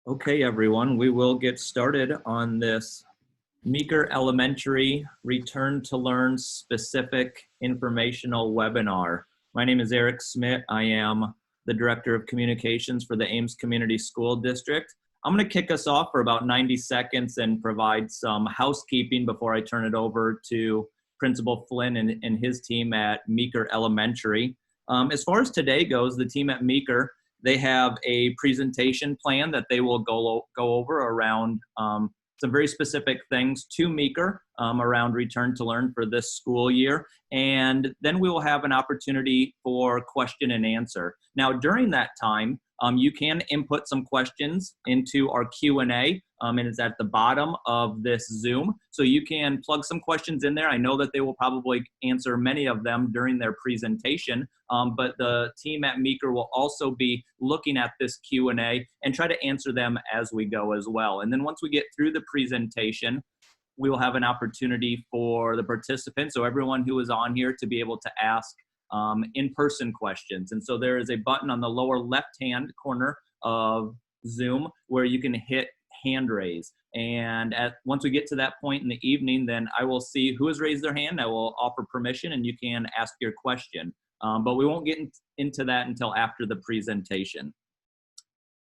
Okay, everyone, we will get started on this Meeker Elementary Return to Learn specific informational webinar. My name is Eric Smith. I am the Director of Communications for the Ames Community School District. I'm going to kick us off for about 90 seconds and provide some housekeeping before I turn it over to Principal Flynn and his team at Meeker Elementary. As far as today goes, the team at Meeker, they have a presentation plan that they will go over around some very specific things to Meeker around Return to Learn for this school year. And then we will have an opportunity for question and answer. Now, during that time, you can input some questions into our Q&A, and it's at the bottom of this Zoom. So you can plug some questions in there. I know that they will probably answer many of them during their presentation, but the team at Meeker will also be looking at this Q&A and try to answer them as we go as well. And then once we get through the presentation, we will have an opportunity for the participants, so everyone who is on here, to be able to ask in-person questions. And so there is a button on the lower left-hand corner of Zoom where you can hit hand raise. And once we get to that point in the evening, then I will see who has raised their hand. I will offer permission and you can ask your question. But we won't get into that until after the presentation.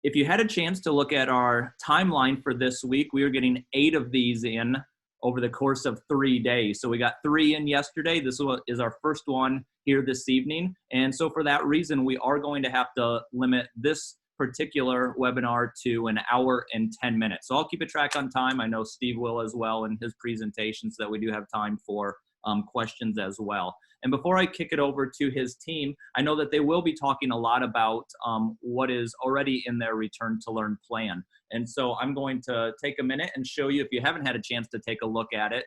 If you had a chance to look at our timeline for this week, we are getting 8 of these in over the course of 3 days. So we got 3 in yesterday. This is our first one here this evening. And so for that reason, we are going to have to limit this particular webinar to 1 hour and 10 minutes. So I'll keep a track on time. I know Steve will as well in his presentation, so that we do have time for questions as well. And before I kick it over to his team, I know that they will be talking a lot about what is already in their Return to Learn plan. And so I'm going to take a minute and show you, if you haven't had a chance to take a look at it,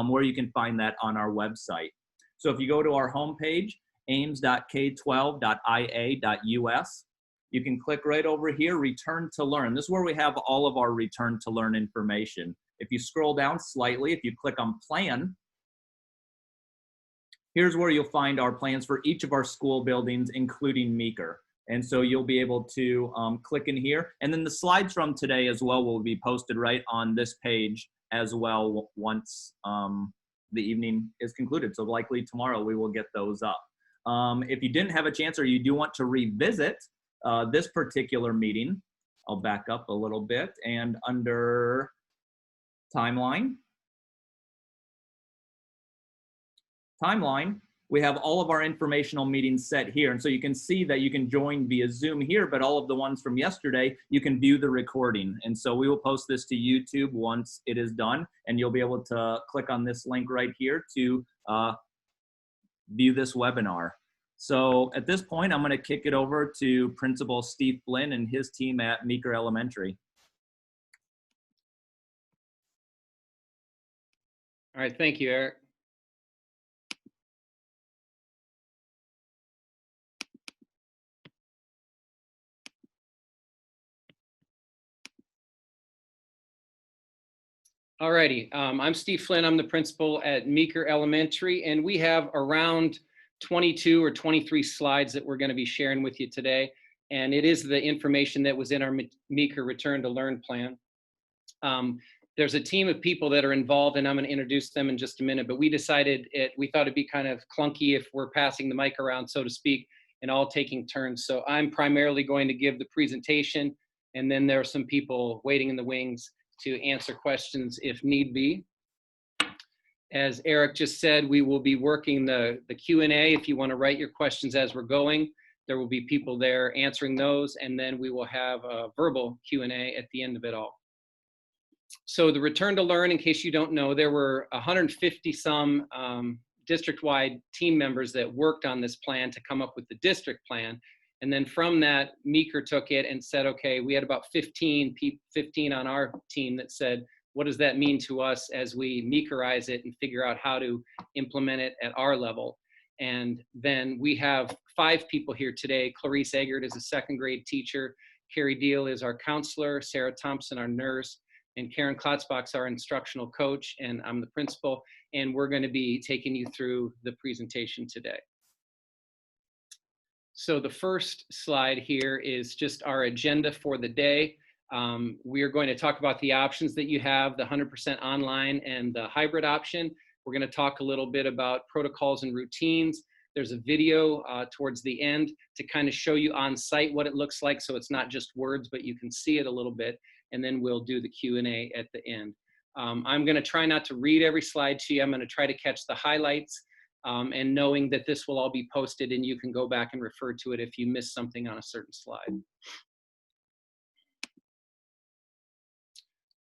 where you can find that on our website. So if you go to our homepage, ames.k12.ia.us, you can click right over here, Return to Learn. This is where we have all of our Return to Learn information. If you scroll down slightly, if you click on Plan, here's where you'll find our plans for each of our school buildings, including Meeker. And so you'll be able to click in here. And then the slides from today as well will be posted right on this page as well once the evening is concluded. So likely tomorrow we will get those up. If you didn't have a chance or you do want to revisit this particular meeting, I'll back up a little bit, and under timeline, we have all of our informational meetings set here. And so you can see that you can join via Zoom here, but all of the ones from yesterday, you can view the recording. And so we will post this to YouTube once it is done, and you'll be able to click on this link right here to view this webinar. So at this point, I'm going to kick it over to Principal Steve Flynn and his team at Meeker Elementary. All right, thank you, Eric. Alrighty, I'm Steve Flynn. I'm the principal at Meeker Elementary, and we have around 22 or 23 slides that we're going to be sharing with you today. And it is the information that was in our Meeker Return to Learn plan. There's a team of people that are involved, and I'm going to introduce them in just a minute, but we decided we thought it'd be kind of clunky if we're passing the mic around, so to speak, and all taking turns. So I'm primarily going to give the presentation, and then there are some people waiting in the wings to answer questions if need be. As Eric just said, we will be working the Q&A. If you want to write your questions as we're going, there will be people there answering those, and then we will have a verbal Q&A at the end of it all. So the Return to Learn, in case you don't know, there were 150 some district-wide team members that worked on this plan to come up with the district plan. And then from that, Meeker took it and said, okay, we had about 15 on our team that said, what does that mean to us as we Meekerize it and figure out how to implement it at our level? And then we have 5 people here today. Clarice Eggert is a 2nd grade teacher. Carrie Deal is our counselor. Sarah Thompson, our nurse. And Karen Klotzbach's our instructional coach. And I'm the principal. And we're going to be taking you through the presentation today. So the first slide here is just our agenda for the day. We are going to talk about the options that you have, the 100% online and the hybrid option. We're going to talk a little bit about protocols and routines. There's a video towards the end to kind of show you on site what it looks like, so it's not just words, but you can see it a little bit, and then we'll do the Q&A at the end. I'm going to try not to read every slide to you. I'm going to try to catch the highlights, and knowing that this will all be posted and you can go back and refer to it if you missed something on a certain slide.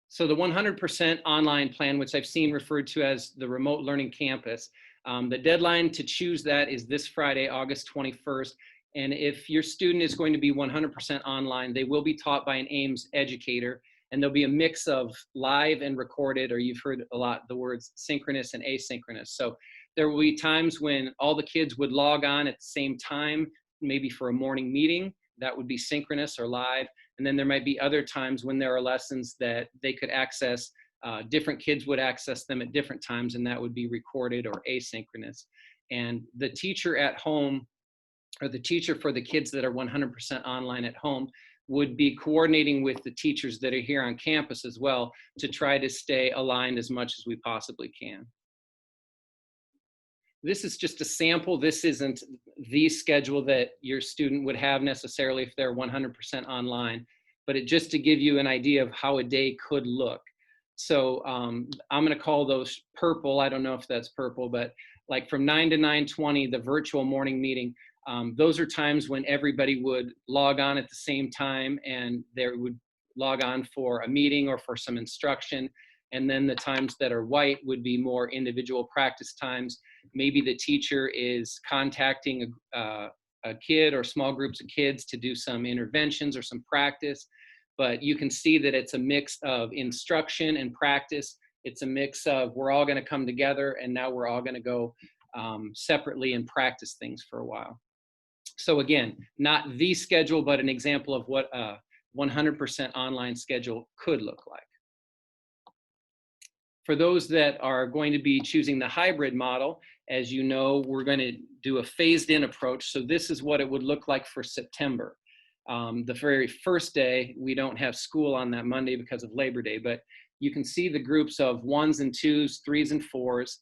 So the 100% online plan, which I've seen referred to as the remote learning campus, the deadline to choose that is this Friday, August 21st. And if your student is going to be 100% online, they will be taught by an Ames educator, and there'll be a mix of live and recorded, or you've heard a lot the words synchronous and asynchronous. So there will be times when all the kids would log on at the same time, maybe for a morning meeting. That would be synchronous or live. And then there might be other times when there are lessons that they could access, different kids would access them at different times, and that would be recorded or asynchronous. And the teacher at home, or the teacher for the kids that are 100% online at home, would be coordinating with the teachers that are here on campus as well to try to stay aligned as much as we possibly can. This is just a sample. This isn't the schedule that your student would have necessarily if they're 100% online, but it just to give you an idea of how a day could look. So I'm going to call those purple. I don't know if that's purple, but like from 9 to 9:20, the virtual morning meeting, those are times when everybody would log on at the same time, and they would log on for a meeting or for some instruction. And then the times that are white would be more individual practice times. Maybe the teacher is contacting a kid or small groups of kids to do some interventions or some practice. But you can see that it's a mix of instruction and practice. It's a mix of we're all going to come together, and now we're all going to go separately and practice things for a while. So again, not the schedule, but an example of what a 100% online schedule could look like. For those that are going to be choosing the hybrid model, as you know, we're going to do a phased in approach. So this is what it would look like for September. The very first day, we don't have school on that Monday because of Labor Day, but you can see the groups of 1s and 2s, 3s and 4s.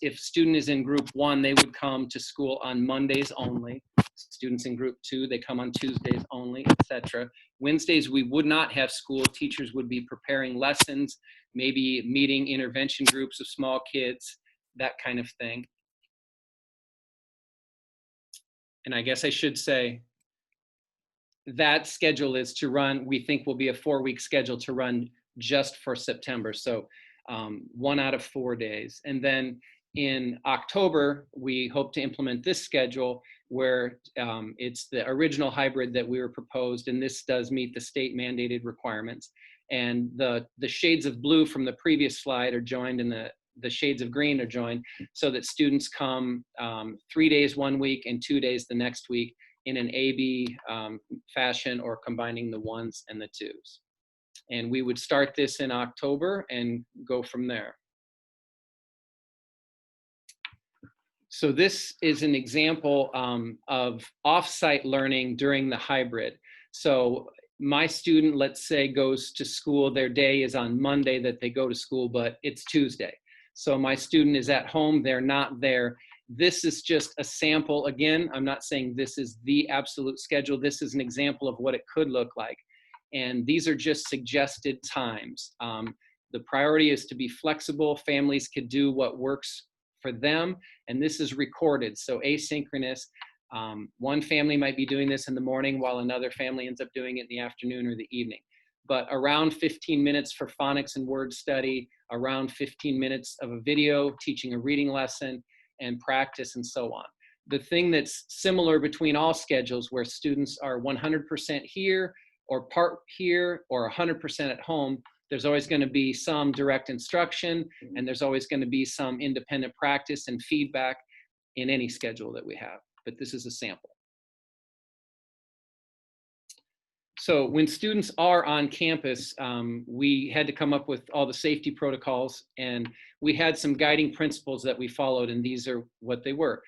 If student is in group 1, they would come to school on Mondays only. Students in group 2, they come on Tuesdays only, etc. Wednesdays, we would not have school. Teachers would be preparing lessons, maybe meeting intervention groups of small kids, that kind of thing. And I guess I should say that schedule is to run, we think will be a 4-week schedule to run just for September. So 1 out of 4 days. And then in October, we hope to implement this schedule where it's the original hybrid that we were proposed, and this does meet the state mandated requirements. And the shades of blue from the previous slide are joined, and the shades of green are joined, so that students come 3 days 1 week and 2 days the next week in an A-B fashion, or combining the 1s and the 2s. And we would start this in October and go from there. So this is an example of off-site learning during the hybrid. So my student, let's say, goes to school, their day is on Monday that they go to school, but it's Tuesday. So my student is at home, they're not there. This is just a sample. Again, I'm not saying this is the absolute schedule. This is an example of what it could look like. And these are just suggested times. The priority is to be flexible. Families could do what works for them, and this is recorded, so asynchronous. One family might be doing this in the morning while another family ends up doing it in the afternoon or the evening. But around 15 minutes for phonics and word study, around 15 minutes of a video, teaching a reading lesson, and practice, and so on. The thing that's similar between all schedules, where students are 100% here, or part here, or 100% at home, there's always going to be some direct instruction, and there's always going to be some independent practice and feedback in any schedule that we have. But this is a sample. So when students are on campus, we had to come up with all the safety protocols, and we had some guiding principles that we followed, and these are what they were.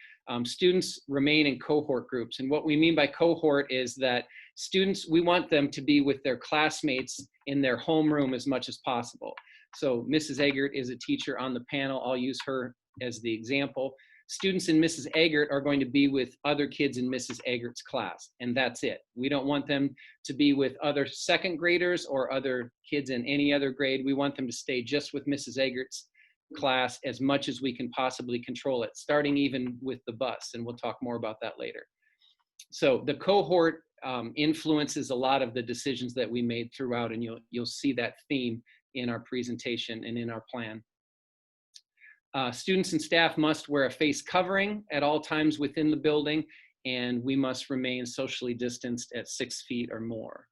Students remain in cohort groups. And what we mean by cohort is that students, we want them to be with their classmates in their homeroom as much as possible. So Mrs. Eggert is a teacher on the panel. I'll use her as the example. Students in Mrs. Eggert are going to be with other kids in Mrs. Eggert's class, and that's it. We don't want them to be with other second graders or other kids in any other grade. We want them to stay just with Mrs. Eggert's class as much as we can possibly control it, starting even with the bus, and we'll talk more about that later. So the cohort influences a lot of the decisions that we made throughout, and you'll see that theme in our presentation and in our plan. Students and staff must wear a face covering at all times within the building, and we must remain socially distanced at 6 feet or more.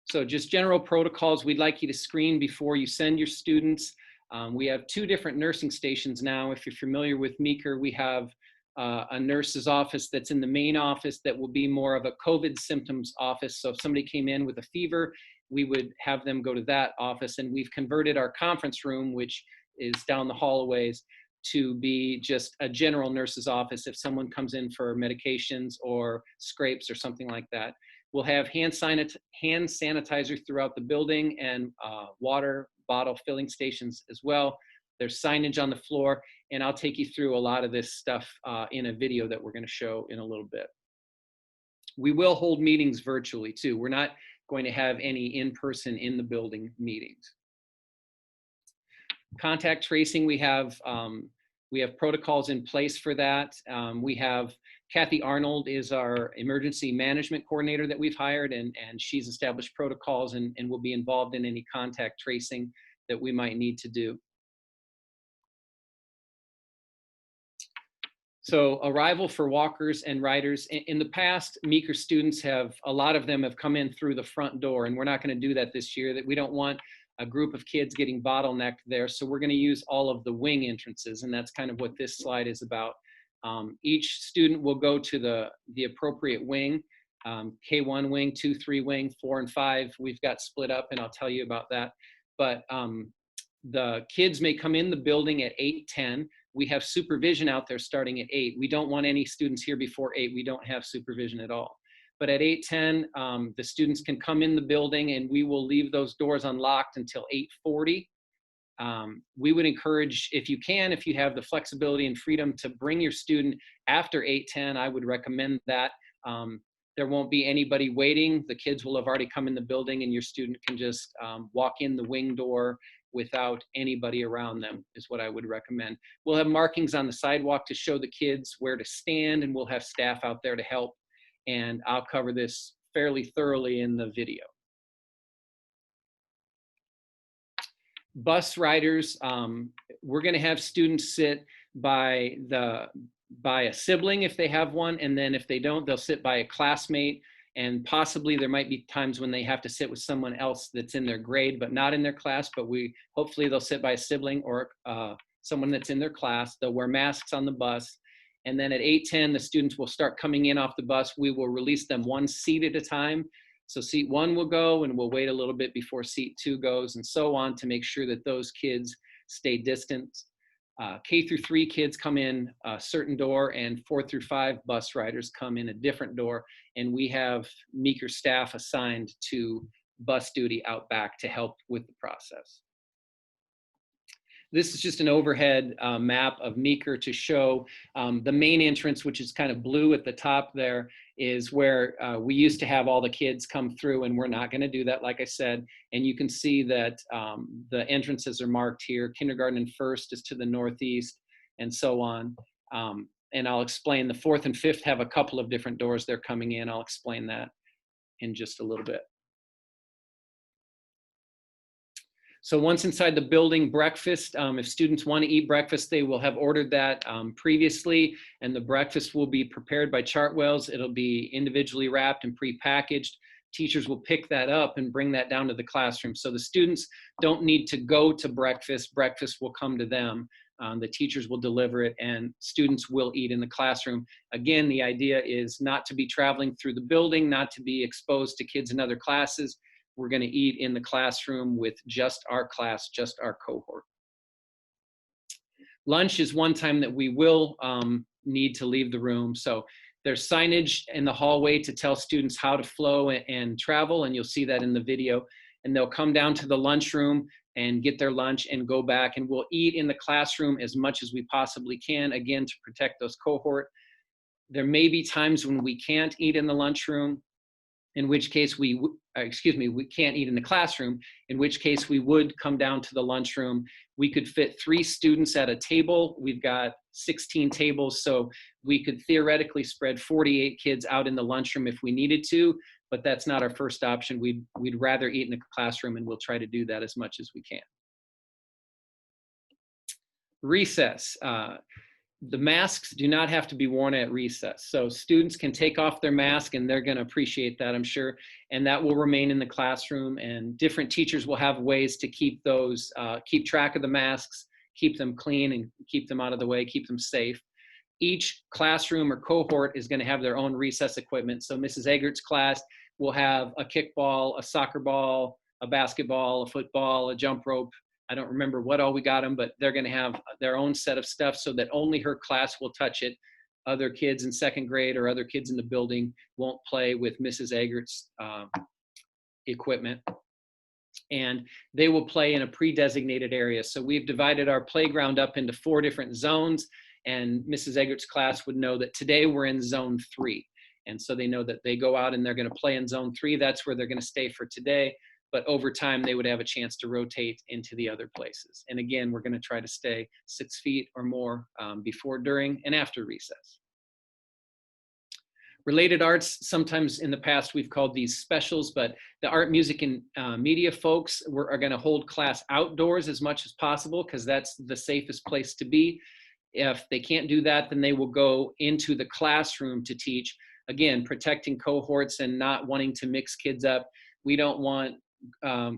So just general protocols, we'd like you to screen before you send your students. We have 2 different nursing stations now. If you're familiar with Meeker, we have a nurse's office that's in the main office that will be more of a COVID symptoms office. So if somebody came in with a fever, we would have them go to that office. And we've converted our conference room, which is down the hallways, to be just a general nurse's office if someone comes in for medications or scrapes or something like that. We'll have hand sanitizer throughout the building and water bottle filling stations as well. There's signage on the floor, and I'll take you through a lot of this stuff in a video that we're going to show in a little bit. We will hold meetings virtually too. We're not going to have any in-person in the building meetings. Contact tracing, we have protocols in place for that. We have Kathy Arnold is our emergency management coordinator that we've hired, and she's established protocols and will be involved in any contact tracing that we might need to do. So arrival for walkers and riders. In the past, Meeker students a lot of them have come in through the front door, and we're not going to do that this year. That we don't want a group of kids getting bottlenecked there. So we're going to use all of the wing entrances, and that's kind of what this slide is about. Each student will go to the appropriate wing, K1 wing, 2, 3 wing, 4 and 5. We've got split up, and I'll tell you about that. But the kids may come in the building at 8:10. We have supervision out there starting at 8. We don't want any students here before 8. We don't have supervision at all. But at 8:10, the students can come in the building, and we will leave those doors unlocked until 8:40. We would encourage, if you can, if you have the flexibility and freedom to bring your student after 8:10, I would recommend that. There won't be anybody waiting. The kids will have already come in the building, and your student can just walk in the wing door without anybody around them, is what I would recommend. We'll have markings on the sidewalk to show the kids where to stand, and we'll have staff out there to help. And I'll cover this fairly thoroughly in the video. Bus riders, we're going to have students sit by a sibling if they have one, and then if they don't, they'll sit by a classmate, and possibly there might be times when they have to sit with someone else that's in their grade but not in their class, but hopefully they'll sit by a sibling or someone that's in their class. They'll wear masks on the bus. And then at 8:10, the students will start coming in off the bus. We will release them 1 seat at a time. So seat 1 will go, and we'll wait a little bit before seat 2 goes, and so on, to make sure that those kids stay distant. K through 3 kids come in a certain door, and 4 through 5 bus riders come in a different door. And we have Meeker staff assigned to bus duty out back to help with the process. This is just an overhead map of Meeker to show the main entrance, which is kind of blue at the top there, is where we used to have all the kids come through, and we're not going to do that, like I said. And you can see that the entrances are marked here. Kindergarten and first is to the northeast, and so on. And I'll explain the 4th and 5th have a couple of different doors they're coming in. I'll explain that in just a little bit. So once inside the building, breakfast, if students want to eat breakfast, they will have ordered that previously, and the breakfast will be prepared by Chartwells. It'll be individually wrapped and prepackaged. Teachers will pick that up and bring that down to the classroom. So the students don't need to go to breakfast. Breakfast will come to them. The teachers will deliver it, and students will eat in the classroom. Again, the idea is not to be traveling through the building, not to be exposed to kids in other classes. We're going to eat in the classroom with just our class, just our cohort. Lunch is one time that we will need to leave the room. So there's signage in the hallway to tell students how to flow and travel, and you'll see that in the video. And they'll come down to the lunchroom and get their lunch and go back, and we'll eat in the classroom as much as we possibly can, again, to protect those cohort. There may be times when we can't eat in the lunchroom, in which case we can't eat in the classroom, in which case we would come down to the lunchroom. We could fit 3 students at a table. We've got 16 tables, so we could theoretically spread 48 kids out in the lunchroom if we needed to, but that's not our first option. We'd rather eat in the classroom, and we'll try to do that as much as we can. Recess. The masks do not have to be worn at recess. So students can take off their mask, and they're going to appreciate that, I'm sure. And that will remain in the classroom, and different teachers will have ways to keep those, keep track of the masks, keep them clean and keep them out of the way, keep them safe. Each classroom or cohort is going to have their own recess equipment. So Mrs. Eggert's class will have a kickball, a soccer ball, a basketball, a football, a jump rope. I don't remember what all we got them, but they're going to have their own set of stuff so that only her class will touch it. Other kids in 2nd grade or other kids in the building won't play with Mrs. Eggert's equipment. And they will play in a pre-designated area. So we've divided our playground up into 4 different zones, and Mrs. Eggert's class would know that today we're in zone 3. And so they know that they go out and they're going to play in zone 3. That's where they're going to stay for today. But over time, they would have a chance to rotate into the other places. And again, we're going to try to stay 6 feet or more before, during, and after recess. Related arts, sometimes in the past we've called these specials, but the art, music, and media folks are going to hold class outdoors as much as possible, because that's the safest place to be. If they can't do that, then they will go into the classroom to teach. Again, protecting cohorts and not wanting to mix kids up. We don't want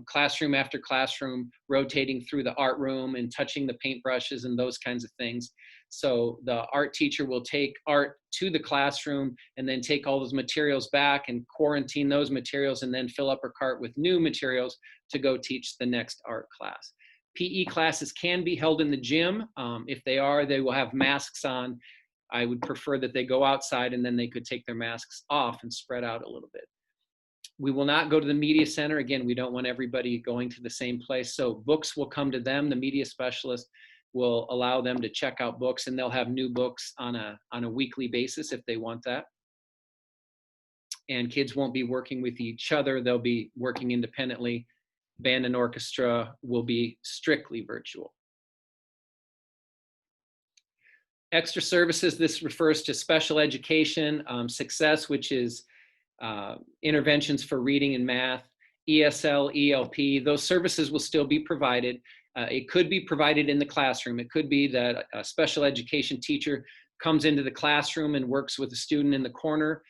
classroom after classroom rotating through the art room and touching the paintbrushes and those kinds of things. So the art teacher will take art to the classroom and then take all those materials back and quarantine those materials, and then fill up her cart with new materials to go teach the next art class. PE classes can be held in the gym. If they are, they will have masks on. I would prefer that they go outside, and then they could take their masks off and spread out a little bit. We will not go to the media center. Again, we don't want everybody going to the same place. So books will come to them. The media specialist will allow them to check out books, and they'll have new books on a weekly basis if they want that. And kids won't be working with each other. They'll be working independently. Band and orchestra will be strictly virtual. Extra services, this refers to special education, success, which is interventions for reading and math, ESL, ELP. Those services will still be provided. It could be provided in the classroom. It could be that a special education teacher comes into the classroom and works with a student in the corner.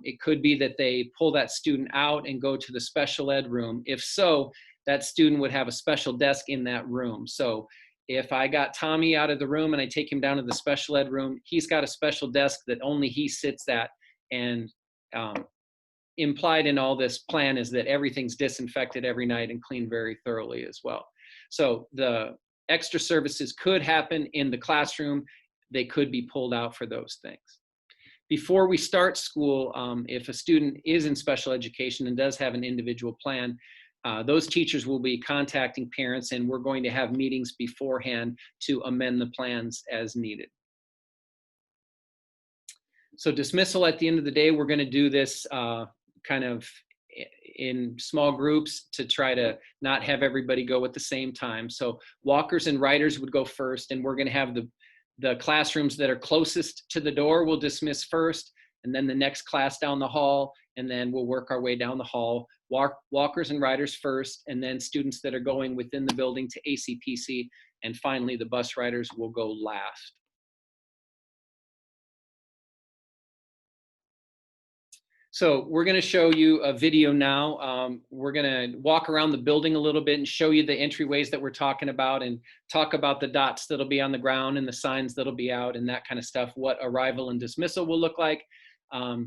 It could be that they pull that student out and go to the special ed room. If so, that student would have a special desk in that room. So if I got Tommy out of the room and I take him down to the special ed room, he's got a special desk that only he sits at. And implied in all this plan is that everything's disinfected every night and cleaned very thoroughly as well. So the extra services could happen in the classroom. They could be pulled out for those things. Before we start school, if a student is in special education and does have an individual plan, those teachers will be contacting parents, and we're going to have meetings beforehand to amend the plans as needed. So dismissal at the end of the day, we're going to do this kind of in small groups to try to not have everybody go at the same time. So walkers and riders would go first, and we're going to have the classrooms that are closest to the door will dismiss first, and then the next class down the hall, and then we'll work our way down the hall. Walkers and riders first, and then students that are going within the building to ACPC, and finally the bus riders will go last. So we're going to show you a video now. We're going to walk around the building a little bit and show you the entryways that we're talking about, and talk about the dots that'll be on the ground and the signs that'll be out and that kind of stuff, what arrival and dismissal will look like,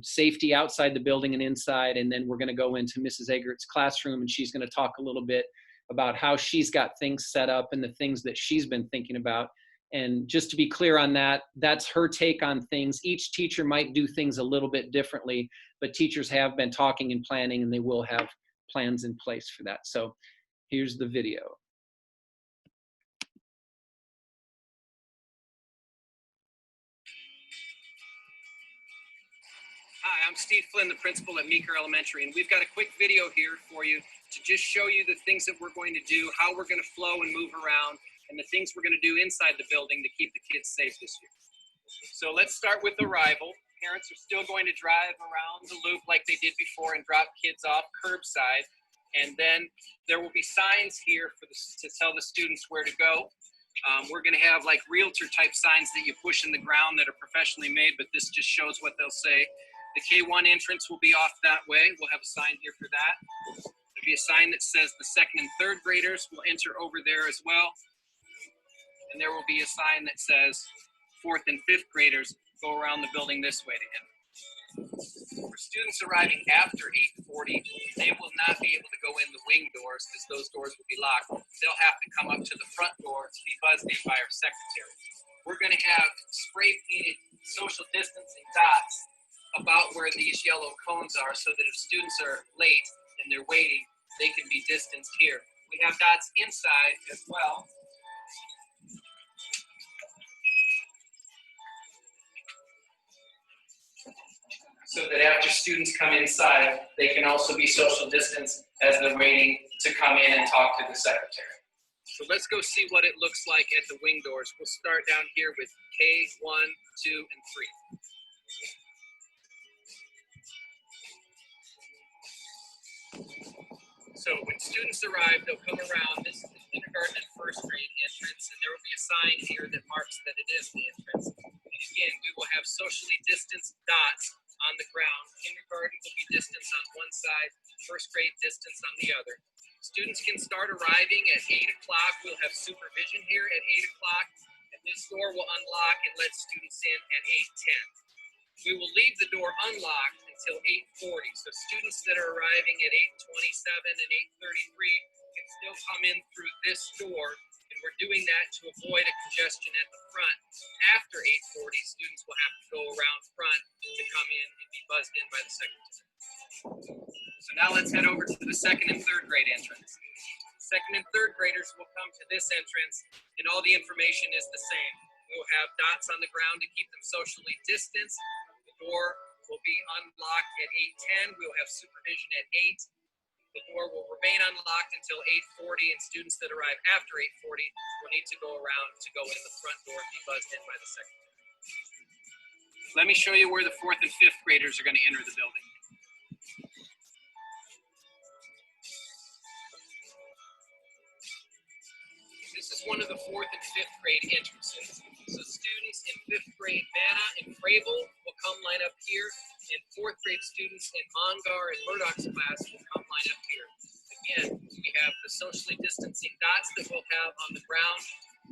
safety outside the building and inside. And then we're going to go into Mrs. Eggert's classroom, and she's going to talk a little bit about how she's got things set up and the things that she's been thinking about. And just to be clear on that, that's her take on things. Each teacher might do things a little bit differently, but teachers have been talking and planning, and they will have plans in place for that. So here's the video. Hi, I'm Steve Flynn, the principal at Meeker Elementary, and we've got a quick video here for you to just show you the things that we're going to do, how we're going to flow and move around, and the things we're going to do inside the building to keep the kids safe this year. So let's start with arrival. Parents are still going to drive around the loop like they did before and drop kids off curbside. And then there will be signs here to tell the students where to go. We're going to have like realtor type signs that you push in the ground that are professionally made, but this just shows what they'll say. The K1 entrance will be off that way. We'll have a sign here for that. There'll be a sign that says the second and third graders will enter over there as well. And there will be a sign that says fourth and fifth graders go around the building this way to enter. For students arriving after 8:40, they will not be able to go in the wing doors because those doors will be locked. They'll have to come up to the front door to be buzzed in by our secretary. We're going to have spray painted social distancing dots about where these yellow cones are so that if students are late and they're waiting, they can be distanced here. We have dots inside as well. So that after students come inside, they can also be social distanced as they're waiting to come in and talk to the secretary. So let's go see what it looks like at the wing doors. We'll start down here with K1, 2, and 3. So when students arrive, they'll come around. This is the kindergarten and first grade entrance, and there will be a sign here that marks that it is the entrance. And again, we will have socially distanced dots on the ground. Kindergarten will be distanced on one side, first grade distance on the other. Students can start arriving at 8 o'clock. We'll have supervision here at 8 o'clock, and this door will unlock and let students in at 8:10. We will leave the door unlocked until 8:40. So students that are arriving at 8:27 and 8:33 can still come in through this door. And we're doing that to avoid a congestion at the front. After 8:40, students will have to go around front to come in and be buzzed in by the secretary. So now let's head over to the second and third grade entrance. Second and third graders will come to this entrance, and all the information is the same. We'll have dots on the ground to keep them socially distanced. The door will be unlocked at 8:10. We'll have supervision at 8. The door will remain unlocked until 8:40, and students that arrive after 8:40 will need to go around to go in the front door and be buzzed in by the secretary. Let me show you where the fourth and fifth graders are going to enter the building. This is one of the fourth and fifth grade entrances. So students in fifth grade Manna and Fravel will come line up here, and fourth grade students in Mongar and Murdoch's class will come line up here. Again, we have the socially distancing dots that we'll have on the ground.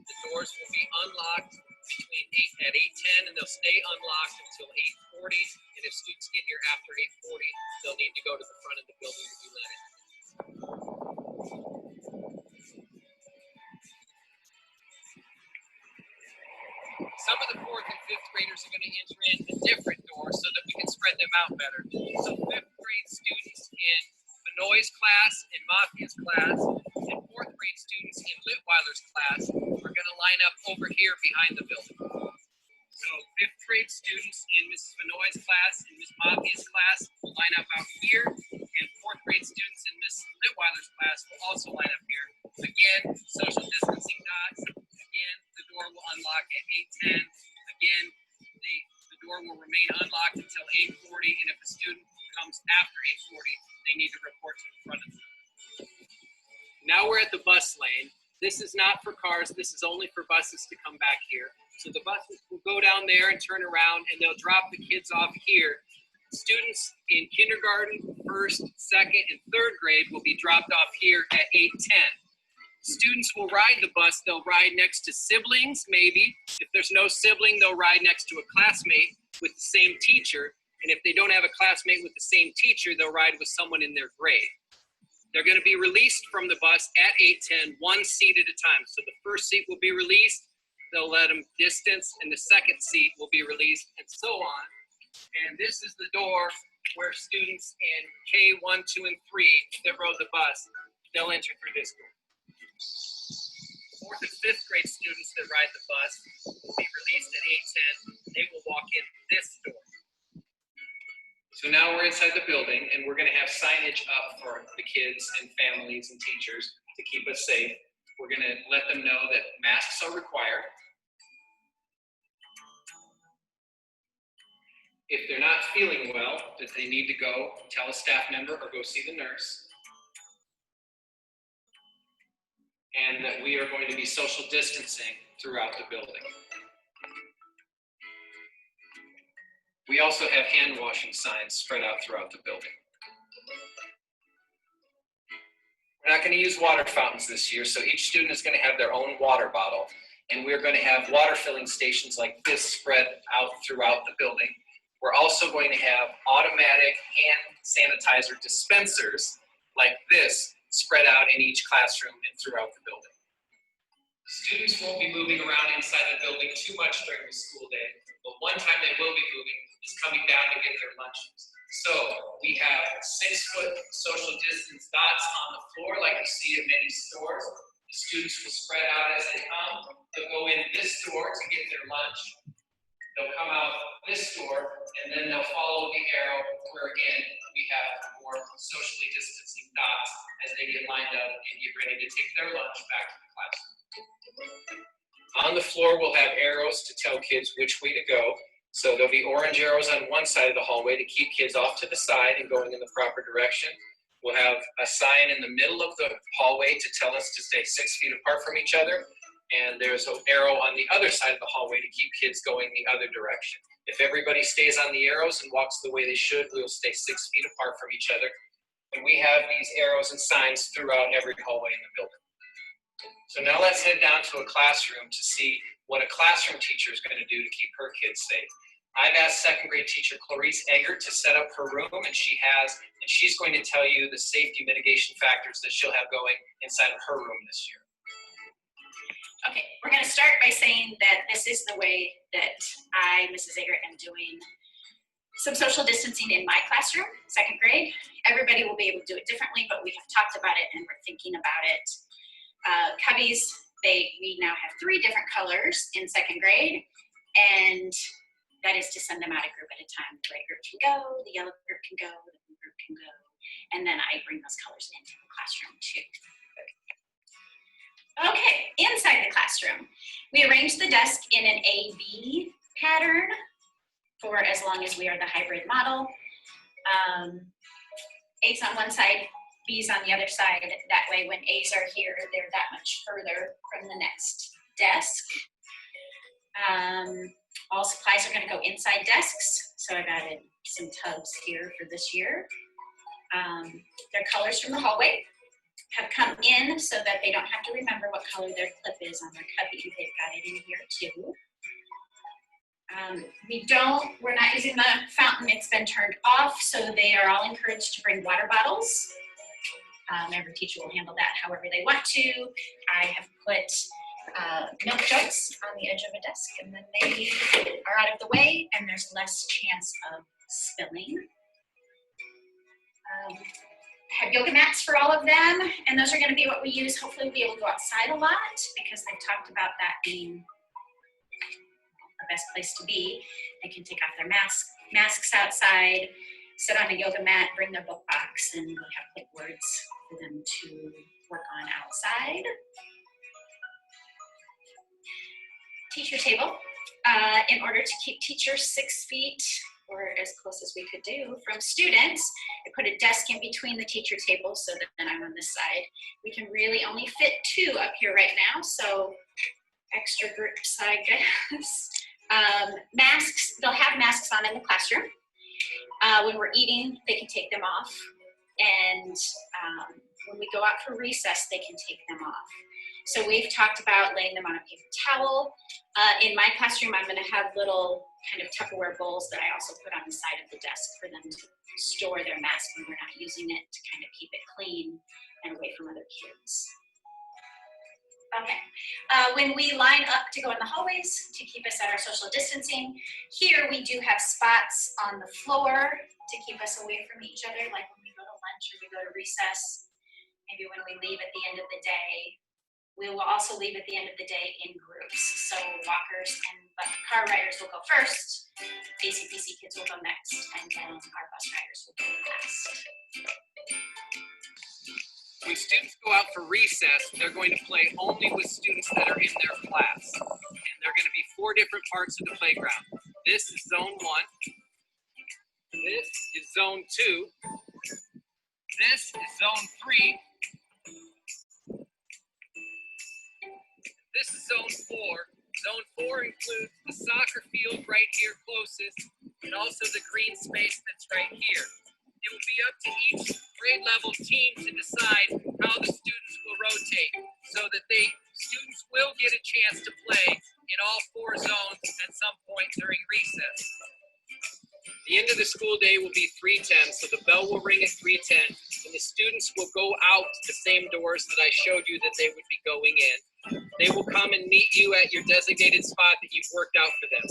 The doors will be unlocked between 8:10, and they'll stay unlocked until 8:40. And if students get here after 8:40, they'll need to go to the front of the building to be let in. Some of the fourth and fifth graders are going to enter in a different door so that we can spread them out better. So fifth grade students in Benoit's class and Mafia's class, and fourth grade students in Litweiler's class are going to line up over here behind the building. So fifth grade students in Mrs. Benoit's class and Ms. Mafia's class will line up out here, and fourth grade students in Ms. Litweiler's class will also line up here. Again, social distancing dots. Again, the door will unlock at 8:10. Again, the door will remain unlocked until 8:40, and if a student comes after 8:40, they need to report to the front of the building. Now we're at the bus lane. This is not for cars. This is only for buses to come back here. So the buses will go down there and turn around, and they'll drop the kids off here. Students in kindergarten, first, second, and third grade will be dropped off here at 8:10. Students will ride the bus. They'll ride next to siblings, maybe. If there's no sibling, they'll ride next to a classmate with the same teacher. And if they don't have a classmate with the same teacher, they'll ride with someone in their grade. They're going to be released from the bus at 8:10, one seat at a time. So the first seat will be released. they'll let them distance, and the second seat will be released, and so on. And this is the door where students in K1, 2, and 3 that rode the bus, they'll enter through this door. 4th and 5th grade students that ride the bus will be released at 8:10. They will walk in this door. So now we're inside the building, and we're going to have signage up for the kids and families and teachers to keep us safe. We're going to let them know that masks are required. If they're not feeling well, that they need to go tell a staff member or go see the nurse. And that we are going to be social distancing throughout the building. We also have hand washing signs spread out throughout the building. We're not going to use water fountains this year, so each student is going to have their own water bottle. And we're going to have water filling stations like this spread out throughout the building. We're also going to have automatic hand sanitizer dispensers like this spread out in each classroom and throughout the building. Students won't be moving around inside the building too much during the school day, but one time they will be moving is coming down to get their lunches. So we have 6-foot social distance dots on the floor like you see at many stores. The students will spread out as they come. They'll go in this door to get their lunch. They'll come out this door, and then they'll follow the arrow where, again, we have more socially distancing dots as they get lined up and get ready to take their lunch back to the classroom. On the floor, we'll have arrows to tell kids which way to go. So there'll be orange arrows on one side of the hallway to keep kids off to the side and going in the proper direction. We'll have a sign in the middle of the hallway to tell us to stay 6 feet apart from each other. And there's an arrow on the other side of the hallway to keep kids going the other direction. If everybody stays on the arrows and walks the way they should, we'll stay 6 feet apart from each other. And we have these arrows and signs throughout every hallway in the building. So now let's head down to a classroom to see what a classroom teacher is going to do to keep her kids safe. I've asked 2nd grade teacher Clarice Egger to set up her room, and she's going to tell you the safety mitigation factors that she'll have going inside of her room this year. Okay, we're going to start by saying that this is the way that I, Mrs. Egger, am doing some social distancing in my classroom, 2nd grade. Everybody will be able to do it differently, but we have talked about it and we're thinking about it. Cubbies, we now have 3 different colors in 2nd grade, and that is to send them out a group at a time. The red group can go, the yellow group can go, the blue group can go, and then I bring those colors into the classroom too. Okay, inside the classroom, we arranged the desk in an A-B pattern for as long as we are the hybrid model. A's on one side, B's on the other side. That way when A's are here, they're that much further from the next desk. All supplies are going to go inside desks. So I've added some tubs here for this year. Their colors from the hallway have come in so that they don't have to remember what color their clip is on their cubby. They've got it in here too. We're not using the fountain. It's been turned off, so they are all encouraged to bring water bottles. Every teacher will handle that however they want to. I have put milk jugs on the edge of a desk, and then they are out of the way, and there's less chance of spilling. I have yoga mats for all of them, and those are going to be what we use. Hopefully we'll be able to go outside a lot because they've talked about that being the best place to be. They can take off their masks outside, sit on a yoga mat, bring their book box, and we have clipboards for them to work on outside. Teacher table. In order to keep teachers 6 feet or as close as we could do from students, I put a desk in between the teacher tables so that then I'm on this side. We can really only fit 2 up here right now, so extra groups, I guess. Masks, they'll have masks on in the classroom. When we're eating, they can take them off. And when we go out for recess, they can take them off. So we've talked about laying them on a paper towel. In my classroom, I'm going to have little kind of Tupperware bowls that I also put on the side of the desk for them to store their mask when we're not using it, to kind of keep it clean and away from other kids. Okay. When we line up to go in the hallways to keep us at our social distancing, here we do have spots on the floor to keep us away from each other, like when we go to lunch or we go to recess, maybe when we leave at the end of the day. We will also leave at the end of the day in groups. So walkers and car riders will go first, ACPC kids will go next, and then our bus riders will go last. When students go out for recess, they're going to play only with students that are in their class. And there are going to be 4 different parts of the playground. This is zone 1. This is zone 2. This is zone 3. This is zone 4. Zone 4 includes the soccer field right here closest, and also the green space that's right here. It will be up to each grade level team to decide how the students will rotate so that students will get a chance to play in all 4 zones at some point during recess. The end of the school day will be 3:10, so the bell will ring at 3:10, and the students will go out the same doors that I showed you that they would be going in. They will come and meet you at your designated spot that you've worked out for them.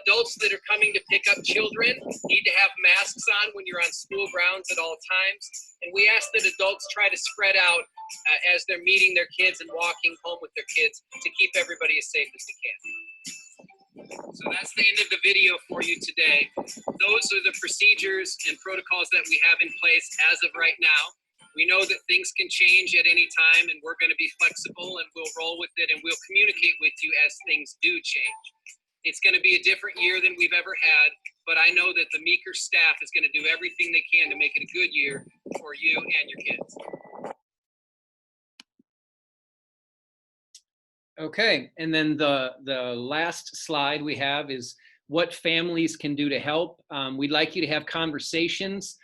Adults that are coming to pick up children need to have masks on when you're on school grounds at all times, and we ask that adults try to spread out as they're meeting their kids and walking home with their kids to keep everybody as safe as they can. So that's the end of the video for you today. Those are the procedures and protocols that we have in place as of right now. We know that things can change at any time, and we're going to be flexible, and we'll roll with it, and we'll communicate with you as things do change. It's going to be a different year than we've ever had, but I know that the Meeker staff is going to do everything they can to make it a good year for you and your kids. Okay, and then the last slide we have is what families can do to help. We'd like you to have conversations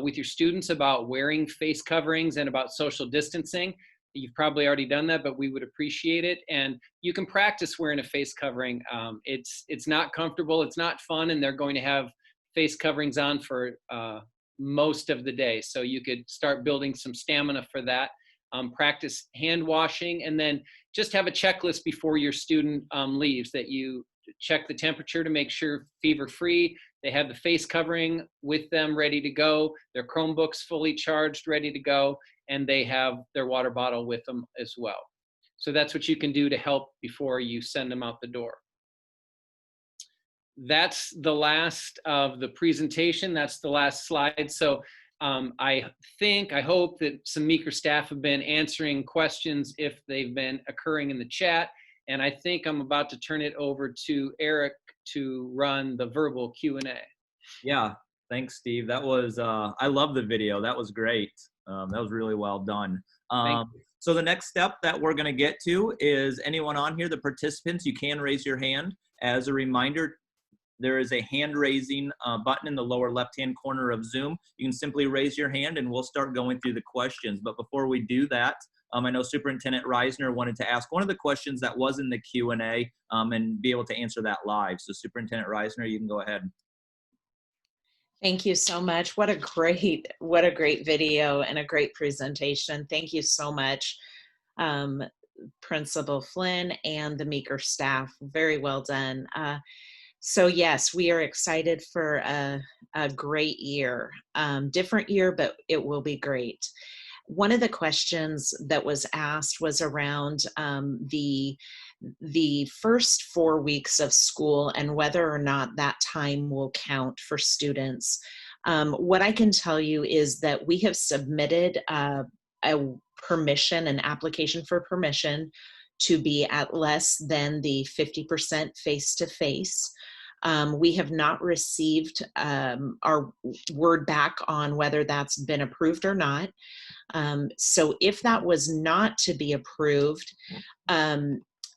with your students about wearing face coverings and about social distancing. You've probably already done that, but we would appreciate it. And you can practice wearing a face covering. It's not comfortable, it's not fun, and they're going to have face coverings on for most of the day. So you could start building some stamina for that. Practice hand washing, and then just have a checklist before your student leaves, that you check the temperature to make sure fever-free. They have the face covering with them ready to go, their Chromebooks fully charged, ready to go, and they have their water bottle with them as well. So that's what you can do to help before you send them out the door. That's the last of the presentation. That's the last slide. So I hope that some Meeker staff have been answering questions if they've been occurring in the chat. And I think I'm about to turn it over to Eric to run the verbal Q&A. Yeah, thanks, Steve. That was, I love the video. That was great. That was really well done. So the next step that we're gonna get to is anyone on here, the participants, you can raise your hand. As a reminder, there is a hand raising button in the lower left-hand corner of Zoom. You can simply raise your hand and we'll start going through the questions. But before we do that, I know Superintendent Reisner wanted to ask one of the questions that was in the Q&A and be able to answer that live. So Superintendent Reisner, you can go ahead. Thank you so much. What a great video and a great presentation. Thank you so much, Principal Flynn and the Meeker staff. Very well done. So yes, we are excited for a great year. Different year, but it will be great. One of the questions that was asked was around the first 4 weeks of school and whether or not that time will count for students. What I can tell you is that we have submitted a permission, an application for permission to be at less than the 50% face-to-face. We have not received our word back on whether that's been approved or not. So if that was not to be approved,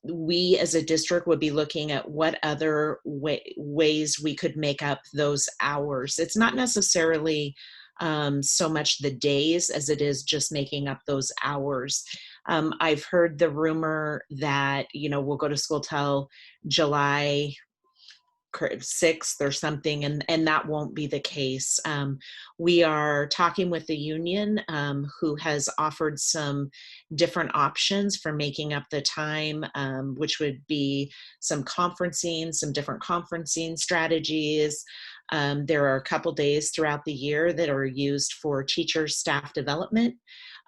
we as a district would be looking at what other ways we could make up those hours. It's not necessarily so much the days as it is just making up those hours. I've heard the rumor that, we'll go to school till July 6th or something, and that won't be the case. We are talking with the union, who has offered some different options for making up the time, which would be some different conferencing strategies. There are a couple days throughout the year that are used for teacher staff development,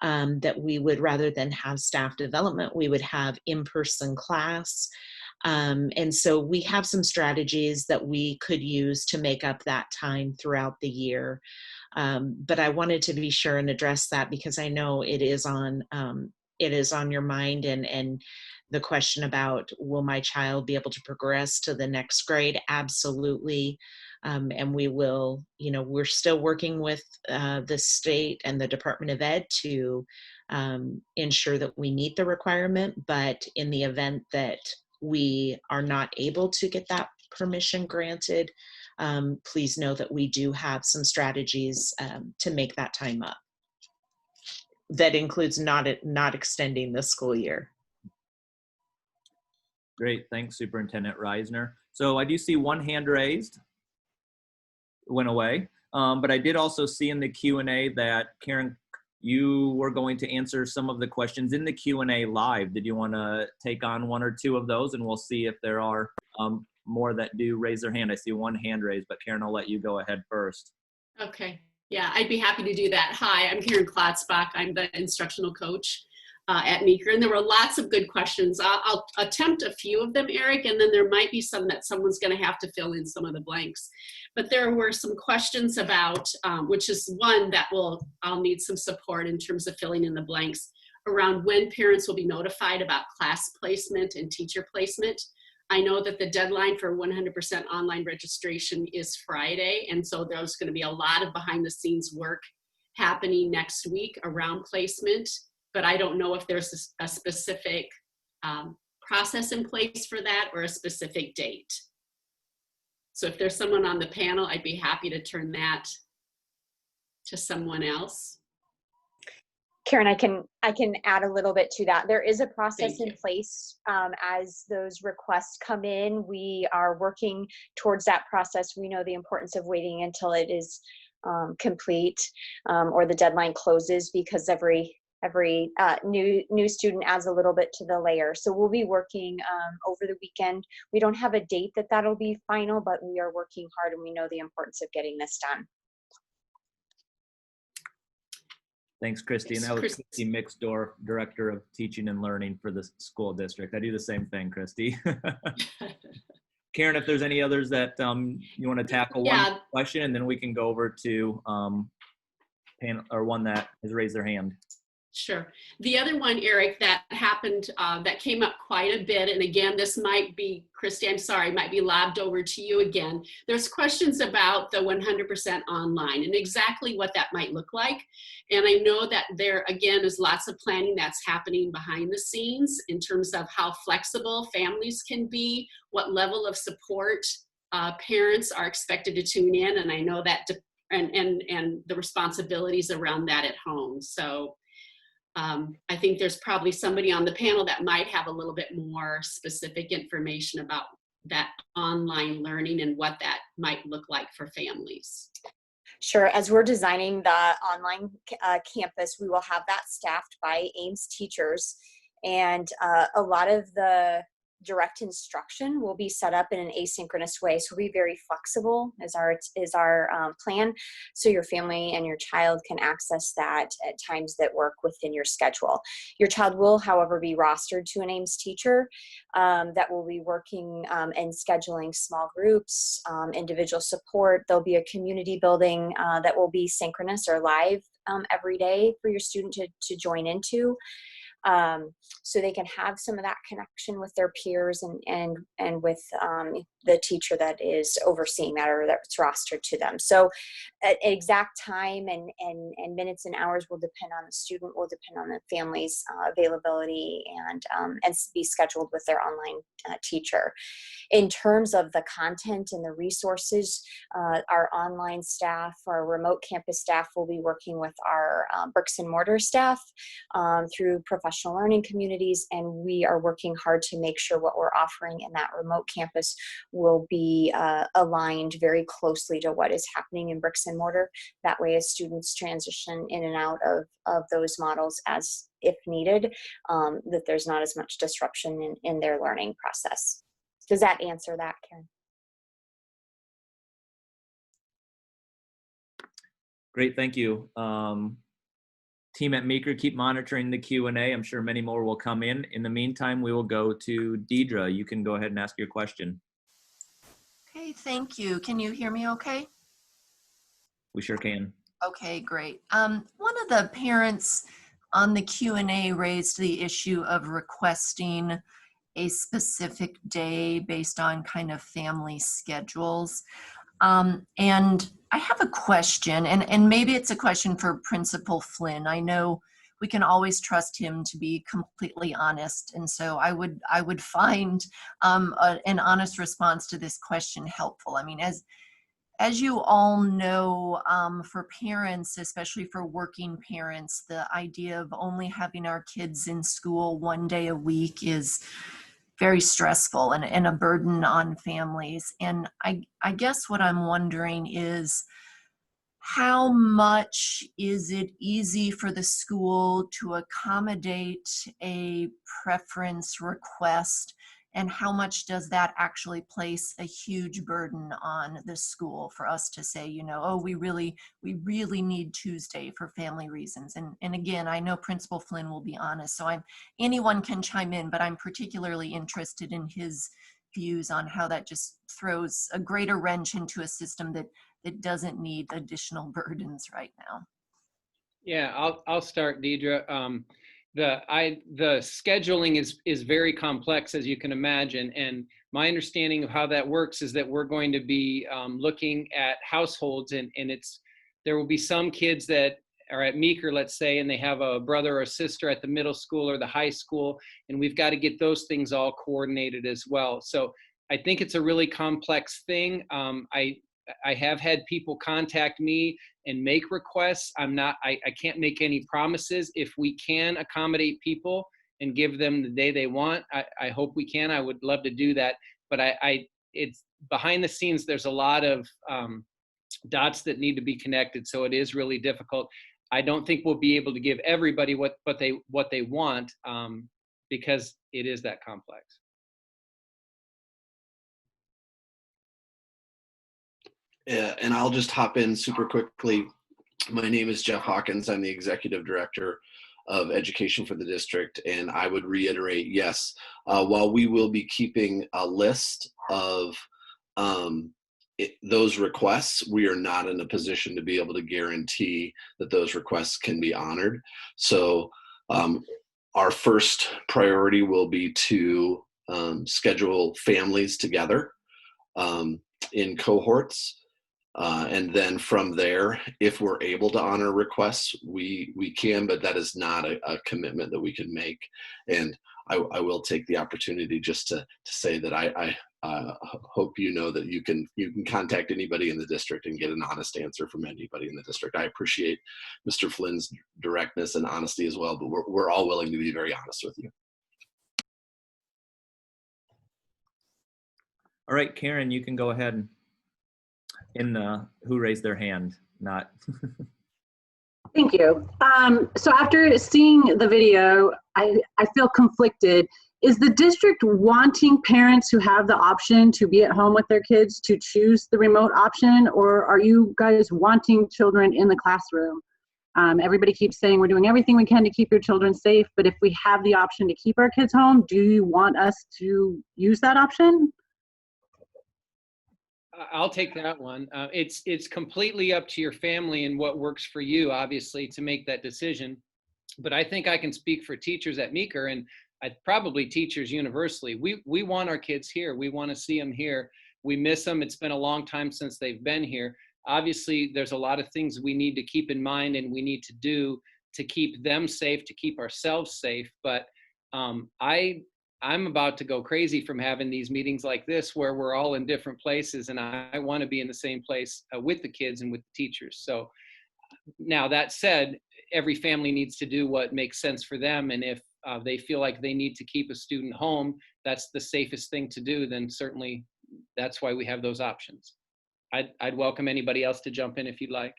that we would, rather than have staff development, we would have in-person class. And so we have some strategies that we could use to make up that time throughout the year. But I wanted to be sure and address that because I know it is on your mind, and the question about, will my child be able to progress to the next grade? Absolutely. And we will, we're still working with the state and the Department of Ed to ensure that we meet the requirement. But in the event that we are not able to get that permission granted, please know that we do have some strategies to make that time up. That includes not extending the school year. Great, thanks, Superintendent Reisner. So I do see one hand raised. It went away, but I did also see in the Q&A that Karen, you were going to answer some of the questions in the Q&A live. Did you want to take on one or two of those, and we'll see if there are more that do raise their hand. I see one hand raised, but Karen, I'll let you go ahead first. Okay, yeah, I'd be happy to do that. Hi, I'm Karen Klotzbach. I'm the instructional coach at Meeker, and there were lots of good questions. I'll attempt a few of them, Eric, and then there might be some that someone's going to have to fill in some of the blanks. But there were some questions about, which is one that I'll need some support in terms of filling in the blanks, around when parents will be notified about class placement and teacher placement. I know that the deadline for 100% online registration is Friday, and so there's going to be a lot of behind the scenes work happening next week around placement, but I don't know if there's a specific process in place for that or a specific date. So if there's someone on the panel, I'd be happy to turn that to someone else. Karen, I can add a little bit to that. There is a process in place as those requests come in. We are working towards that process. We know the importance of waiting until it is complete or the deadline closes, because every new student adds a little bit to the layer. So we'll be working over the weekend. We don't have a date that'll be final, but we are working hard, and we know the importance of getting this done. Thanks, Christy. And that was Christy Mixdorf, Director of Teaching and Learning for the school district. I do the same thing, Christy. Karen, if there's any others that you want to tackle, one question, and then we can go over to panel, or one that has raised their hand. Sure. The other one, Eric, that happened, that came up quite a bit, and again, this might be, Christy, I'm sorry, might be lobbed over to you again. There's questions about the 100% online and exactly what that might look like. And I know that there, again, is lots of planning that's happening behind the scenes in terms of how flexible families can be, what level of support parents are expected to tune in, and I know that, and the responsibilities around that at home. So I think there's probably somebody on the panel that might have a little bit more specific information about that online learning and what that might look like for families. Sure. As we're designing the online campus, we will have that staffed by Ames teachers, and a lot of the direct instruction will be set up in an asynchronous way. So we'll be very flexible is our plan. So your family and your child can access that at times that work within your schedule. Your child will, however, be rostered to an Ames teacher that will be working and scheduling small groups, individual support. There'll be a community building that will be synchronous or live every day for your student to join into. So they can have some of that connection with their peers and with the teacher that is overseeing that or that's rostered to them. So exact time and minutes and hours will depend on the student, will depend on the family's availability and be scheduled with their online teacher. In terms of the content and the resources, our online staff, our remote campus staff will be working with our bricks and mortar staff through professional professional learning communities, and we are working hard to make sure what we're offering in that remote campus will be aligned very closely to what is happening in bricks and mortar. That way, as students transition in and out of those models as if needed, that there's not as much disruption in their learning process. Does that answer that, Karen? Great, thank you. Team at Meeker, keep monitoring the Q&A. I'm sure many more will come in. In the meantime, we will go to Deidre. You can go ahead and ask your question. Okay, thank you. Can you hear me okay? We sure can. Okay, great. One of the parents on the Q&A raised the issue of requesting a specific day based on kind of family schedules. And I have a question, and maybe it's a question for Principal Flynn. I know we can always trust him to be completely honest, and so I would find an honest response to this question helpful. I mean, as you all know, for parents, especially for working parents, the idea of only having our kids in school one day a week is very stressful and a burden on families. And I guess what I'm wondering is, how much is it easy for the school to accommodate a preference request, and how much does that actually place a huge burden on the school for us to say, you know, oh, we really need Tuesday for family reasons? And again, I know Principal Flynn will be honest, so anyone can chime in, but I'm particularly interested in his views on how that just throws a greater wrench into a system that doesn't need additional burdens right now. Yeah, I'll start, Deidre. The scheduling is very complex, as you can imagine, and my understanding of how that works is that we're going to be looking at households, and there will be some kids that are at Meeker, let's say, and they have a brother or a sister at the middle school or the high school, and we've got to get those things all coordinated as well. So I think it's a really complex thing. I have had people contact me and make requests. I can't make any promises. If we can accommodate people and give them the day they want, I hope we can. I would love to do that. But it's behind the scenes, there's a lot of dots that need to be connected. So it is really difficult. I don't think we'll be able to give everybody what they want because it is that complex. And I'll just hop in super quickly. My name is Jeff Hawkins. I'm the Executive Director of Education for the district. And I would reiterate, yes, while we will be keeping a list of those requests, we are not in a position to be able to guarantee that those requests can be honored. So our first priority will be to schedule families together in cohorts. And then from there, if we're able to honor requests, we can, but that is not a commitment that we can make. And I will take the opportunity just to say that I hope you know that you can contact anybody in the district and get an honest answer from anybody in the district. I appreciate Mr. Flynn's directness and honesty as well, but we're all willing to be very honest with you. All right, Karen, you can go ahead. Who raised their hand, not. Thank you. So after seeing the video, I feel conflicted. Is the district wanting parents who have the option to be at home with their kids to choose the remote option, or are you guys wanting children in the classroom? Everybody keeps saying we're doing everything we can to keep your children safe, but if we have the option to keep our kids home, do you want us to use that option? I'll take that one. It's completely up to your family and what works for you, obviously, to make that decision. But I think I can speak for teachers at Meeker, and probably teachers universally. We want our kids here. We want to see them here. We miss them. It's been a long time since they've been here. Obviously, there's a lot of things we need to keep in mind and we need to do to keep them safe, to keep ourselves safe. But I'm about to go crazy from having these meetings like this where we're all in different places, and I want to be in the same place with the kids and with the teachers. So now that said, every family needs to do what makes sense for them. And if they feel like they need to keep a student home, that's the safest thing to do, then certainly that's why we have those options. I'd welcome anybody else to jump in if you'd like.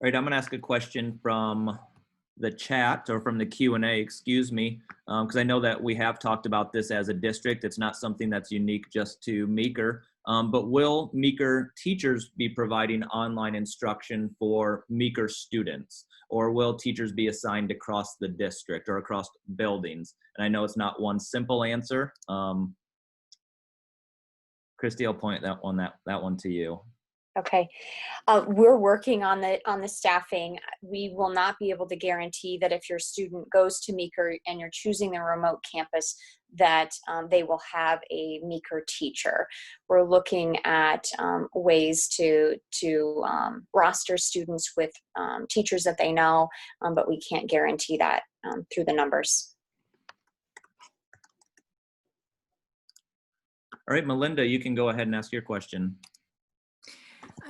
All right, I'm going to ask a question from the chat, or from the Q&A, excuse me, because I know that we have talked about this as a district. It's not something that's unique just to Meeker, but will Meeker teachers be providing online instruction for Meeker students, or will teachers be assigned across the district or across buildings? And I know it's not one simple answer. Christy, I'll point that one to you. Okay, we're working on the staffing. We will not be able to guarantee that if your student goes to Meeker and you're choosing the remote campus, that they will have a Meeker teacher. We're looking at ways to roster students with teachers that they know, but we can't guarantee that through the numbers. All right, Melinda, you can go ahead and ask your question.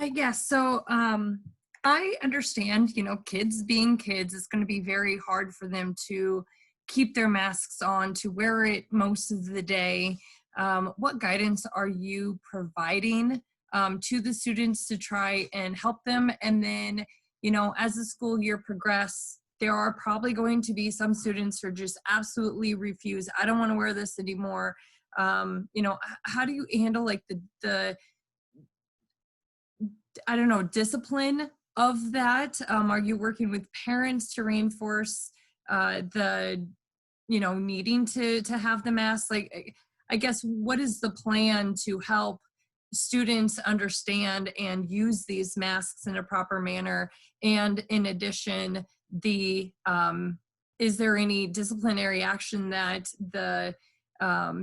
Yes. So I understand, kids being kids, it's going to be very hard for them to keep their masks on, to wear it most of the day. What guidance are you providing to the students to try and help them? And then, as the school year progresses, there are probably going to be some students who just absolutely refuse. I don't want to wear this anymore. How do you handle like the I don't know, discipline of that? Are you working with parents to reinforce the, needing to have the mask? Like, I guess, what is the plan to help students understand and use these masks in a proper manner? And in addition, is there any disciplinary action that the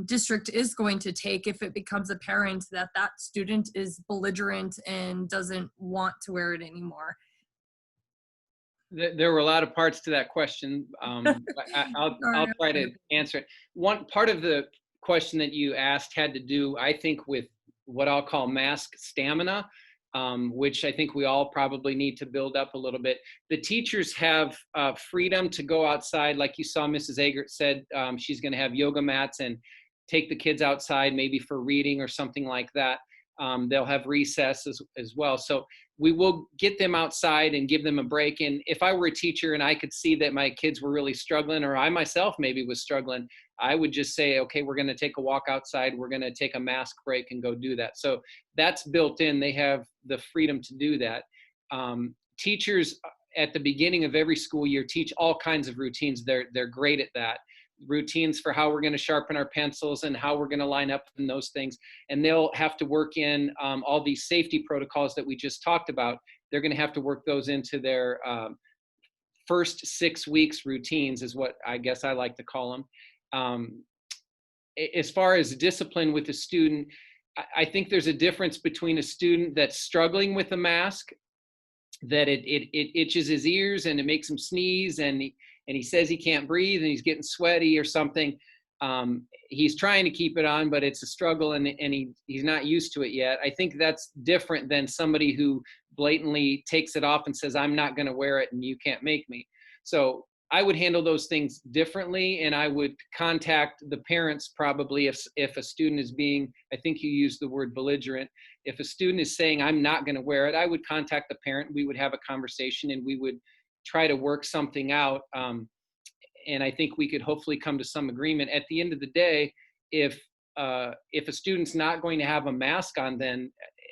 district is going to take if it becomes apparent that that student is belligerent and doesn't want to wear it anymore? There were a lot of parts to that question. I'll try to answer it. One part of the question that you asked had to do, I think, with what I'll call mask stamina, which I think we all probably need to build up a little bit. The teachers have freedom to go outside. Like you saw Mrs. Agert said, she's going to have yoga mats and take the kids outside maybe for reading or something like that. They'll have recess as well. So we will get them outside and give them a break. And if I were a teacher and I could see that my kids were really struggling, or I myself maybe was struggling, I would just say, okay, we're going to take a walk outside. We're going to take a mask break and go do that. So that's built in. They have the freedom to do that. Teachers at the beginning of every school year teach all kinds of routines. They're great at that. Routines for how we're going to sharpen our pencils and how we're going to line up and those things. And they'll have to work in all these safety protocols that we just talked about. They're going to have to work those into their first 6 weeks routines, is what I guess I like to call them. As far as discipline with a student, I think there's a difference between a student that's struggling with a mask, that it itches his ears and it makes him sneeze, and he says he can't breathe and he's getting sweaty or something. He's trying to keep it on, but it's a struggle, and he's not used to it yet. I think that's different than somebody who blatantly takes it off and says, I'm not going to wear it and you can't make me. So I would handle those things differently, and I would contact the parents probably if a student is being, I think you used the word belligerent. If a student is saying, I'm not going to wear it, I would contact the parent. We would have a conversation and we would try to work something out. And I think we could hopefully come to some agreement. At the end of the day, if a student's not going to have a mask on, then,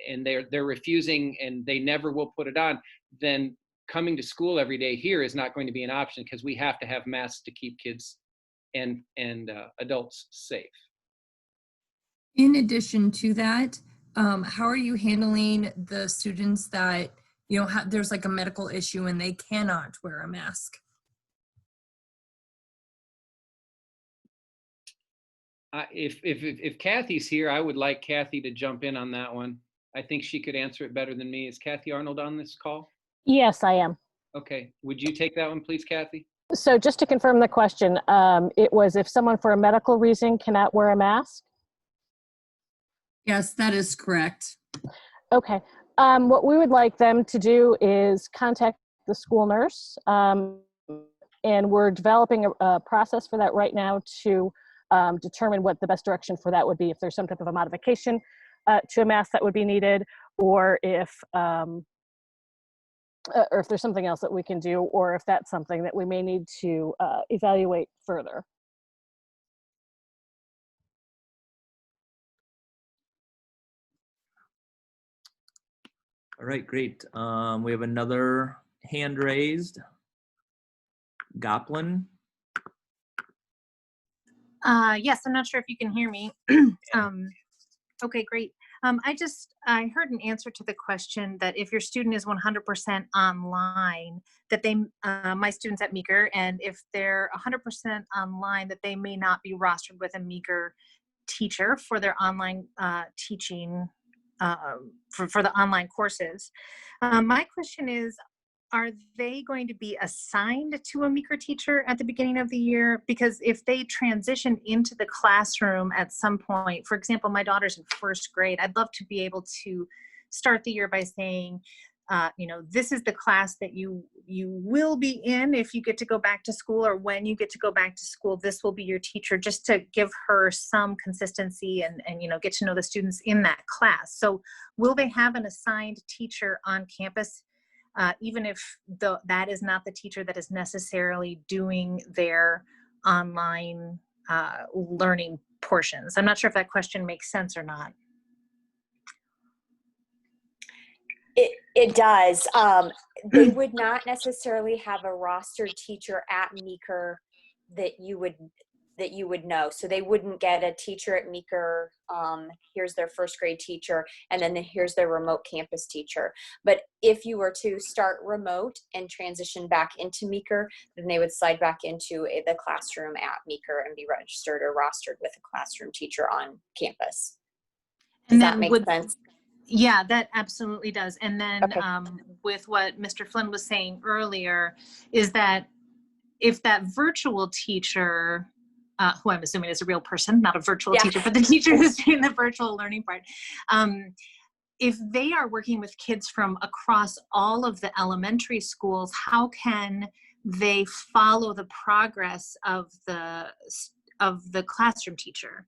and they're refusing and they never will put it on, then coming to school every day here is not going to be an option, because we have to have masks to keep kids and adults safe. In addition to that, how are you handling the students that, there's like a medical issue and they cannot wear a mask? If Kathy's here, I would like Kathy to jump in on that one. I think she could answer it better than me. Is Kathy Arnold on this call? Yes, I am. Okay. Would you take that one, please, Kathy? So just to confirm the question, it was if someone for a medical reason cannot wear a mask? Yes, that is correct. Okay. What we would like them to do is contact the school nurse, and we're developing a process for that right now to determine what the best direction for that would be, if there's some type of a modification to a mask that would be needed, or if there's something else that we can do, or if that's something that we may need to evaluate further. All right, great. We have another hand raised. Goplin. Yes, I'm not sure if you can hear me. Okay, great. I heard an answer to the question that if your student is 100% online, that they, my students at Meeker, and if they're 100% online, that they may not be rostered with a Meeker teacher for their online teaching, for the online courses. My question is, are they going to be assigned to a Meeker teacher at the beginning of the year? Because if they transition into the classroom at some point, for example, my daughter's in first grade, I'd love to be able to start the year by saying, this is the class that you will be in if you get to go back to school, or when you get to go back to school, this will be your teacher, just to give her some consistency and get to know the students in that class. So will they have an assigned teacher on campus, even if that is not the teacher that is necessarily doing their online learning portions? I'm not sure if that question makes sense or not. It does. They would not necessarily have a rostered teacher at Meeker that you would know. So they wouldn't get a teacher at Meeker. Here's their first grade teacher, and then here's their remote campus teacher. But if you were to start remote and transition back into Meeker, then they would slide back into the classroom at Meeker and be registered or rostered with a classroom teacher on campus. Does that make sense? Yeah, that absolutely does. And then Okay. With what Mr. Flynn was saying earlier, is that if that virtual teacher, who I'm assuming is a real person, not a virtual teacher, but the teacher who's doing the virtual learning part, if they are working with kids from across all of the elementary schools, how can they follow the progress of the classroom teacher?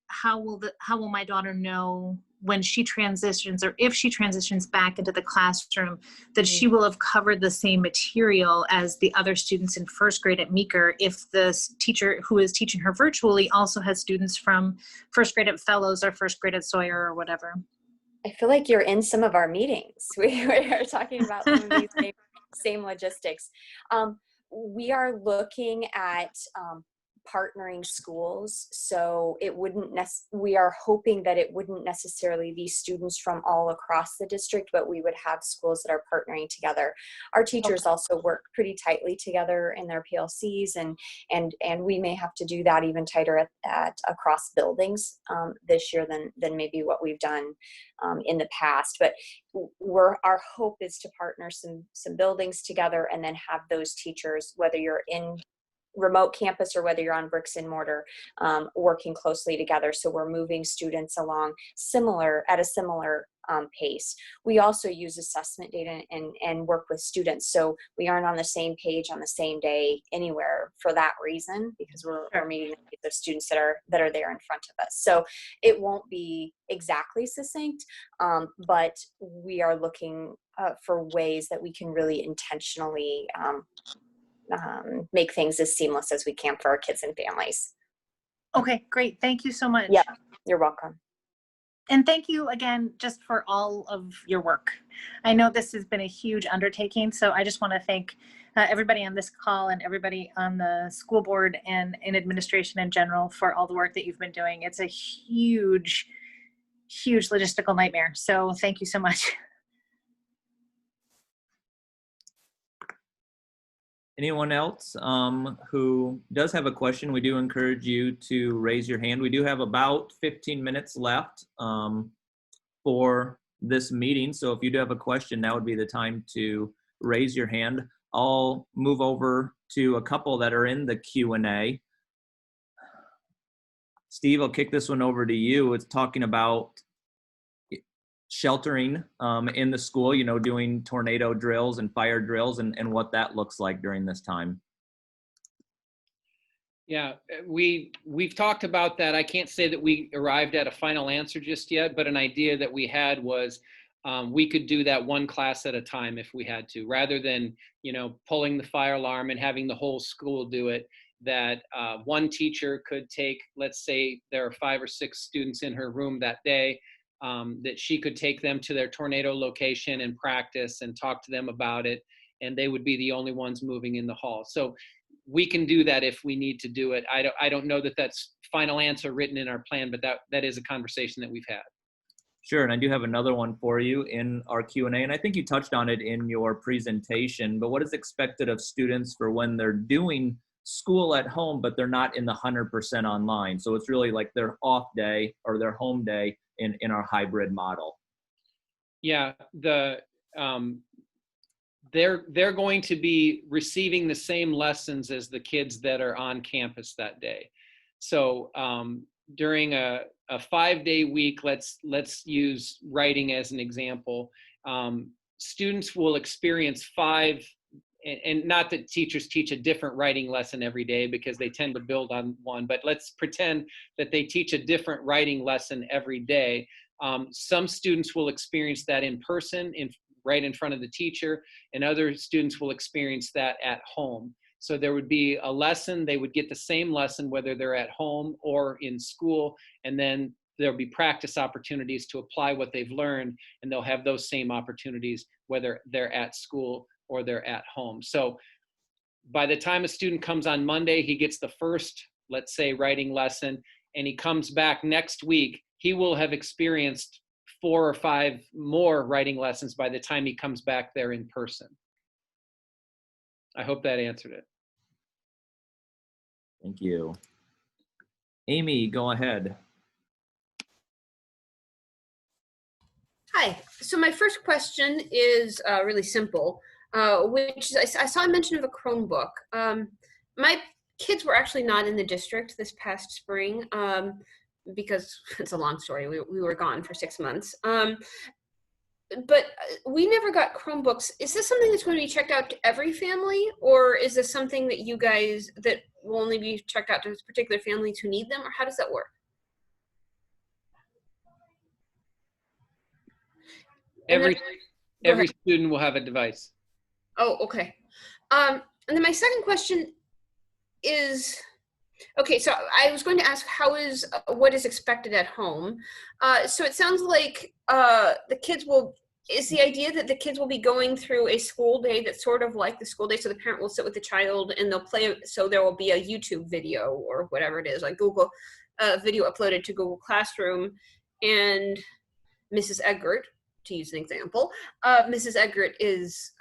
How will my daughter know when she transitions, or if she transitions back into the classroom, that she will have covered the same material as the other students in first grade at Meeker, if the teacher who is teaching her virtually also has students from first grade at Fellows or first grade at Sawyer or whatever? I feel like you're in some of our meetings. We are talking about some of these same logistics. We are looking at partnering schools, so it wouldn't we are hoping that it wouldn't necessarily be students from all across the district, but we would have schools that are partnering together. Our teachers also work pretty tightly together in their PLCs, and we may have to do that even tighter at across buildings this year than maybe what we've done in the past. But our hope is to partner some buildings together and then have those teachers, whether you're in remote campus or whether you're on bricks and mortar, working closely together. So we're moving students along at a similar pace. We also use assessment data and work with students. So we aren't on the same page on the same day anywhere for that reason, because we're meeting the students that are there in front of us. So it won't be exactly succinct, but we are looking for ways that we can really intentionally make things as seamless as we can for our kids and families. Okay, great. Thank you so much. Yep, you're welcome. And thank you again just for all of your work. I know this has been a huge undertaking, so I just want to thank everybody on this call and everybody on the school board and in administration in general for all the work that you've been doing. It's a huge, huge logistical nightmare. So thank you so much. Anyone else who does have a question, we do encourage you to raise your hand. We do have about 15 minutes left for this meeting. So if you do have a question, now would be the time to raise your hand. I'll move over to a couple that are in the Q&A. Steve, I'll kick this one over to you. It's talking about sheltering in the school, you know, doing tornado drills and fire drills and what that looks like during this time. Yeah, we've talked about that. I can't say that we arrived at a final answer just yet, but an idea that we had was we could do that one class at a time if we had to, rather than, you know, pulling the fire alarm and having the whole school do it. That one teacher could take, let's say there are 5 or 6 students in her room that day, that she could take them to their tornado location and practice and talk to them about it, and they would be the only ones moving in the hall. So we can do that if we need to do it. I don't know that that's final answer written in our plan, but that is a conversation that we've had. Sure, and I do have another one for you in our Q&A, and I think you touched on it in your presentation, but what is expected of students for when they're doing school at home, but they're not in the 100% online? So it's really like their off day or their home day in our hybrid model. Yeah, they're going to be receiving the same lessons as the kids that are on campus that day. So during a 5-day week, let's use writing as an example. Students will experience 5, and not that teachers teach a different writing lesson every day because they tend to build on one, but let's pretend that they teach a different writing lesson every day. Some students will experience that in person, right in front of the teacher, and other students will experience that at home. So there would be a lesson, they would get the same lesson whether they're at home or in school, and then there'll be practice opportunities to apply what they've learned, and they'll have those same opportunities whether they're at school or they're at home. So by the time a student comes on Monday, he gets the first, let's say, writing lesson, and he comes back next week, he will have experienced 4 or 5 more writing lessons by the time he comes back there in person. I hope that answered it. Thank you. Amy, go ahead. Hi, so my first question is really simple, which is, I saw a mention of a Chromebook. My kids were actually not in the district this past spring because it's a long story. We were gone for 6 months. But we never got Chromebooks. Is this something that's going to be checked out to every family, or is this something that you guys, that will only be checked out to particular families who need them, or how does that work? Every student will have a device. Oh, okay. And then my second question is, okay, so I was going to ask what is expected at home. So it sounds like the kids is the idea that the kids will be going through a school day that's sort of like the school day, so the parent will sit with the child and they'll play, so there will be a YouTube video or whatever it is, like Google video uploaded to Google Classroom, and Mrs. Eggert, to use an example, Mrs. Eggert is,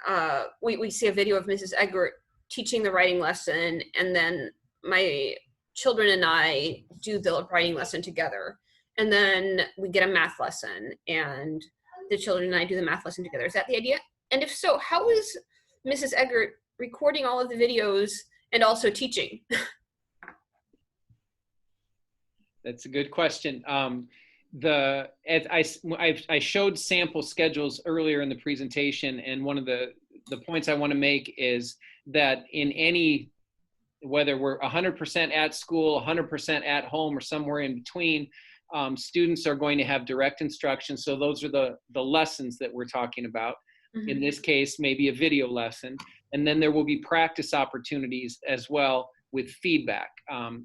we see a video of Mrs. Eggert teaching the writing lesson, and then my children and I do the writing lesson together, and then we get a math lesson, and the children and I do the math lesson together. Is that the idea? And if so, how is Mrs. Eggert recording all of the videos and also teaching? That's a good question. I showed sample schedules earlier in the presentation, and one of the points I want to make is that in any, whether we're 100% at school, 100% at home, or somewhere in between, students are going to have direct instruction. So those are the lessons that we're talking about. Mm-hmm. In this case, maybe a video lesson. And then there will be practice opportunities as well with feedback.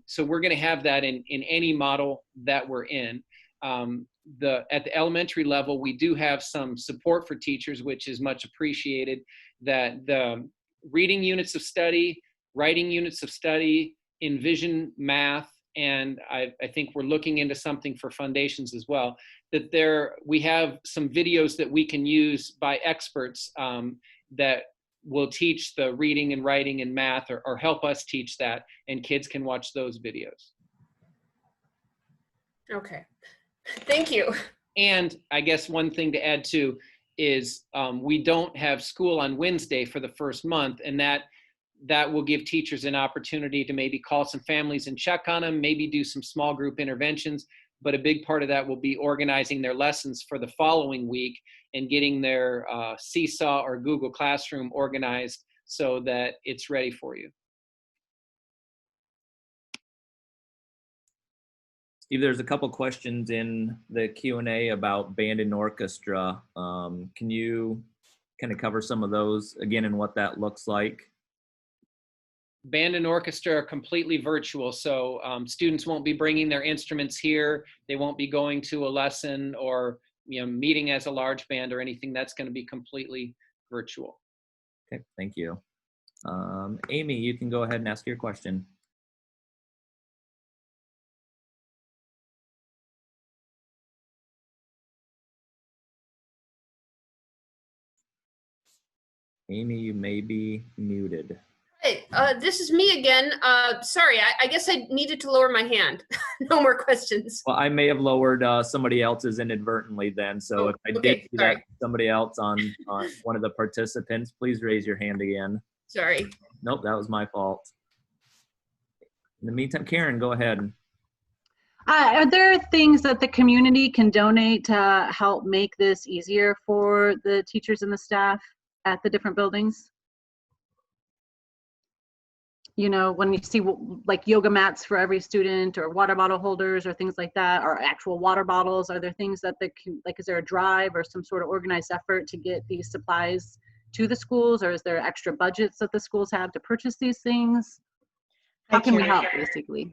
So we're going to have that in any model that we're in. At the elementary level, we do have some support for teachers, which is much appreciated, that the reading units of study, writing units of study, Envision math, and I think we're looking into something for foundations as well, that we have some videos that we can use by experts that will teach the reading and writing and math, or help us teach that, and kids can watch those videos. Okay, thank you. And I guess one thing to add too is we don't have school on Wednesday for the first month, and that will give teachers an opportunity to maybe call some families and check on them, maybe do some small group interventions. but a big part of that will be organizing their lessons for the following week and getting their Seesaw or Google Classroom organized so that it's ready for you. Steve, there's a couple questions in the Q&A about band and orchestra. Can you kind of cover some of those again and what that looks like? Band and orchestra are completely virtual, so students won't be bringing their instruments here. They won't be going to a lesson or meeting as a large band or anything. That's going to be completely virtual. Okay, thank you. Amy, you can go ahead and ask your question. Amy, you may be muted. Hey, this is me again. Sorry, I guess I needed to lower my hand. No more questions. Well, I may have lowered somebody else's inadvertently then. So if I did see that somebody else on one of the participants, please raise your hand again. Sorry. Nope, that was my fault. In the meantime, Karen, go ahead. Are there things that the community can donate to help make this easier for the teachers and the staff at the different buildings? You know, when you see like yoga mats for every student or water bottle holders or things like that, or actual water bottles, are there things that is there a drive or some sort of organized effort to get these supplies to the schools, or is there extra budgets that the schools have to purchase these things? How can we help, basically?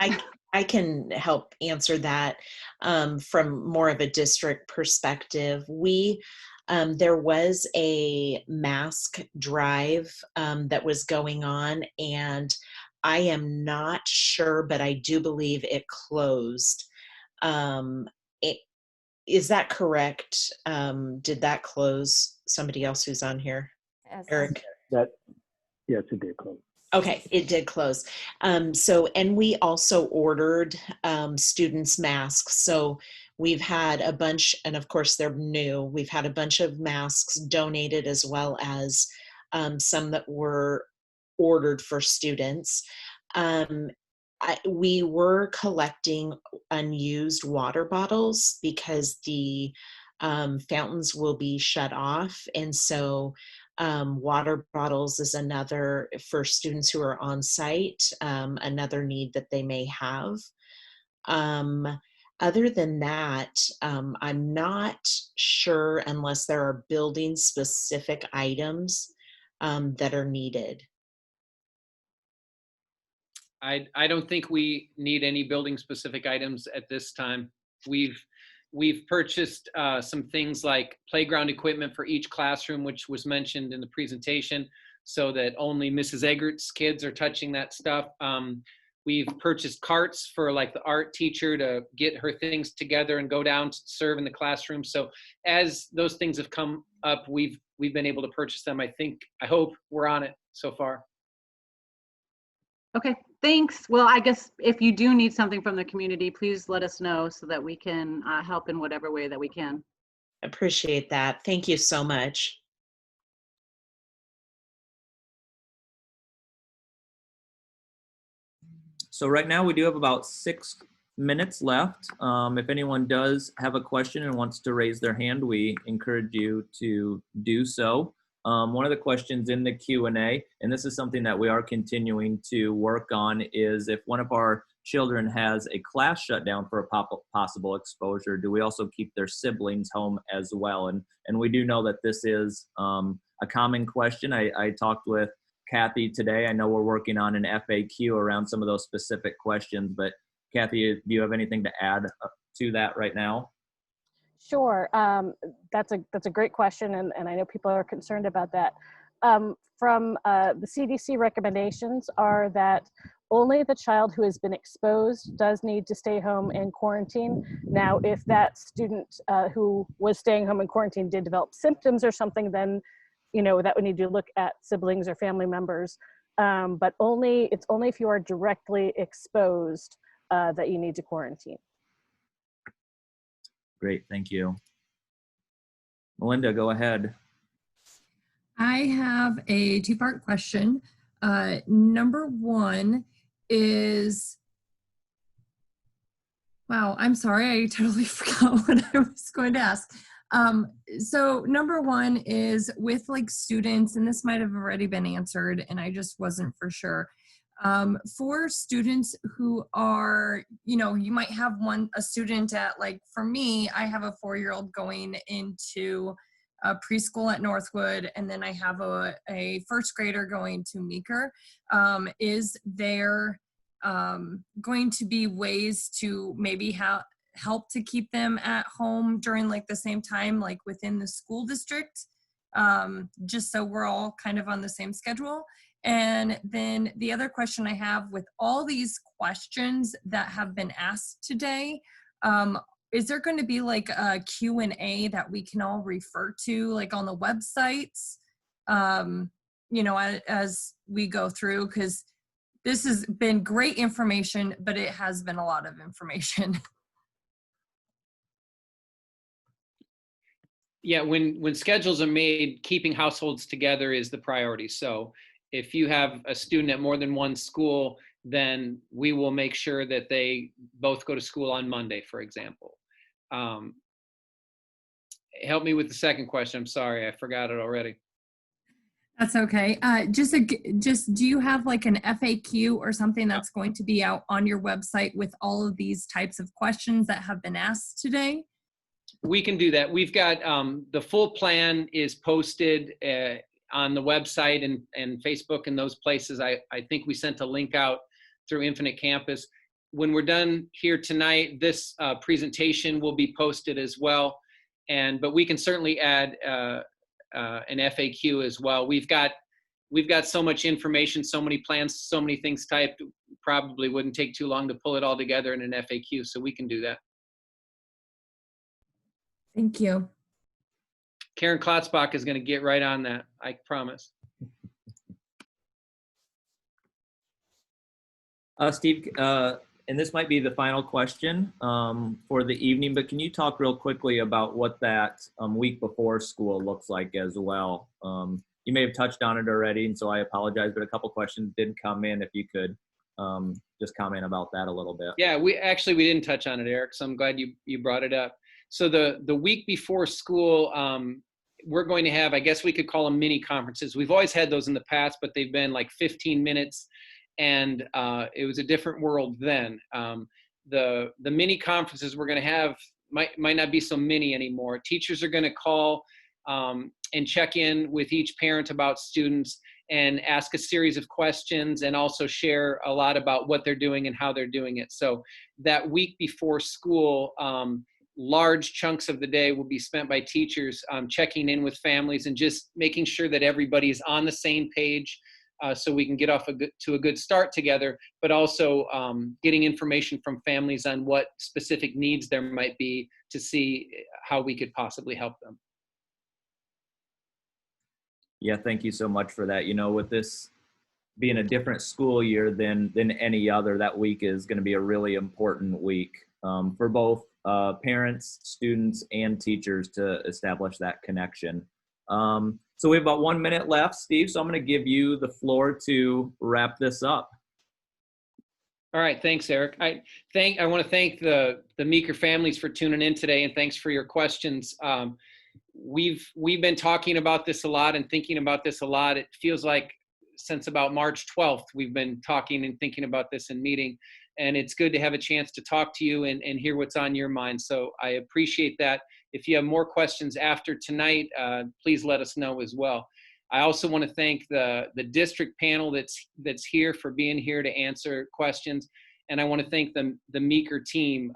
I can help answer that from more of a district perspective. There was a mask drive that was going on, and I am not sure, but I do believe it closed. Is that correct? Did that close? Somebody else who's on here? Eric? Yes, it did close. Okay, it did close. And we also ordered students' masks. So we've had a bunch, and of course they're new. We've had a bunch of masks donated, as well as some that were ordered for students. We were collecting unused water bottles because the fountains will be shut off. And so water bottles is another, for students who are on site, another need that they may have. Other than that, I'm not sure unless there are building specific items that are needed. I don't think we need any building specific items at this time. We've purchased some things like playground equipment for each classroom, which was mentioned in the presentation, so that only Mrs. Eggert's kids are touching that stuff. We've purchased carts for like the art teacher to get her things together and go down to serve in the classroom. So as those things have come up, we've been able to purchase them. I hope we're on it so far. Okay, thanks. Well, I guess if you do need something from the community, please let us know so that we can help in whatever way that we can. Appreciate that. Thank you so much. So right now we do have about 6 minutes left. If anyone does have a question and wants to raise their hand, we encourage you to do so. One of the questions in the Q&A, and this is something that we are continuing to work on, is if one of our children has a class shut down for a possible exposure, do we also keep their siblings home as well? And we do know that this is a common question. I talked with Kathy today. I know we're working on an FAQ around some of those specific questions, but Kathy, do you have anything to add to that right now? Sure. That's a great question, and I know people are concerned about that. From the CDC recommendations are that only the child who has been exposed does need to stay home and quarantine. Now, if that student who was staying home in quarantine did develop symptoms or something, then that would need to look at siblings or family members. But it's only if you are directly exposed that you need to quarantine. Great, thank you. Melinda, go ahead. I have a two-part question. Number one is, Wow, I'm sorry. I totally forgot what I was going to ask. So number one is with like students, and this might have already been answered and I just wasn't for sure. For students who are, you might have a student at, like, for me, I have a 4-year-old going into preschool at Northwood, and then I have a first grader going to Meeker. Is there going to be ways to maybe help to keep them at home during like the same time, like within the school district, just so we're all kind of on the same schedule? And then the other question I have, with all these questions that have been asked today, is there going to be like a Q&A that we can all refer to, like on the websites, as we go through? Because this has been great information, but it has been a lot of information. Yeah, when schedules are made, keeping households together is the priority. So if you have a student at more than one school, then we will make sure that they both go to school on Monday, for example. Help me with the second question. I'm sorry, I forgot it already. That's okay. Just do you have like an FAQ or something that's going to be out on your website with all of these types of questions that have been asked today? We can do that. We've got the full plan is posted on the website and Facebook and those places. I think we sent a link out through Infinite Campus. When we're done here tonight, this presentation will be posted as well. But we can certainly add an FAQ as well. We've got so much information, so many plans, so many things typed, probably wouldn't take too long to pull it all together in an FAQ, so we can do that. Thank you. Karen Klotzbach is going to get right on that, I promise. Steve, and this might be the final question for the evening, but can you talk real quickly about what that week before school looks like as well? You may have touched on it already, and so I apologize, but a couple questions did come in. If you could just comment about that a little bit. Yeah, we didn't touch on it, Eric, so I'm glad you brought it up. So the week before school, we're going to have, I guess we could call them mini conferences. We've always had those in the past, but they've been like 15 minutes, and it was a different world then. The mini conferences we're going to have might not be so mini anymore. Teachers are going to call and check in with each parent about students and ask a series of questions, and also share a lot about what they're doing and how they're doing it. So that week before school, large chunks of the day will be spent by teachers checking in with families and just making sure that everybody is on the same page, so we can get off to a good start together, but also getting information from families on what specific needs there might be to see how we could possibly help them. Yeah, thank you so much for that. With this being a different school year than any other, that week is going to be a really important week for both parents, students, and teachers to establish that connection. So we have about 1 minute left, Steve, so I'm going to give you the floor to wrap this up. All right, thanks, Eric. I want to thank the Meeker families for tuning in today, and thanks for your questions. We've been talking about this a lot and thinking about this a lot. It feels like since about March 12th, we've been talking and thinking about this in meeting, and it's good to have a chance to talk to you and hear what's on your mind. So I appreciate that. If you have more questions after tonight, please let us know as well. I also want to thank the district panel that's here for being here to answer questions, and I want to thank the Meeker team.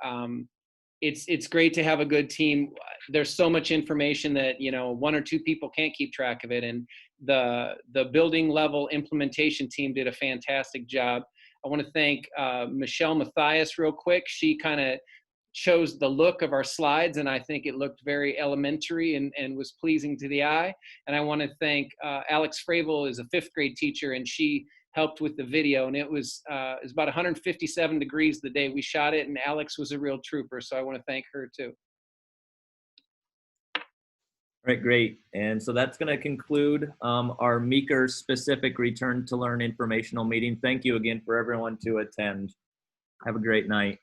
It's great to have a good team. There's so much information that 1 or 2 people can't keep track of it, and the building level implementation team did a fantastic job. I want to thank Michelle Mathias real quick. She kind of chose the look of our slides, and I think it looked very elementary and was pleasing to the eye. And I want to thank Alex Fravel, is a 5th grade teacher, and she helped with the video, and it was about 157 degrees the day we shot it, and Alex was a real trooper, so I want to thank her too. All right, great. And so that's going to conclude our Meeker specific Return to Learn informational meeting. Thank you again for everyone to attend. Have a great night.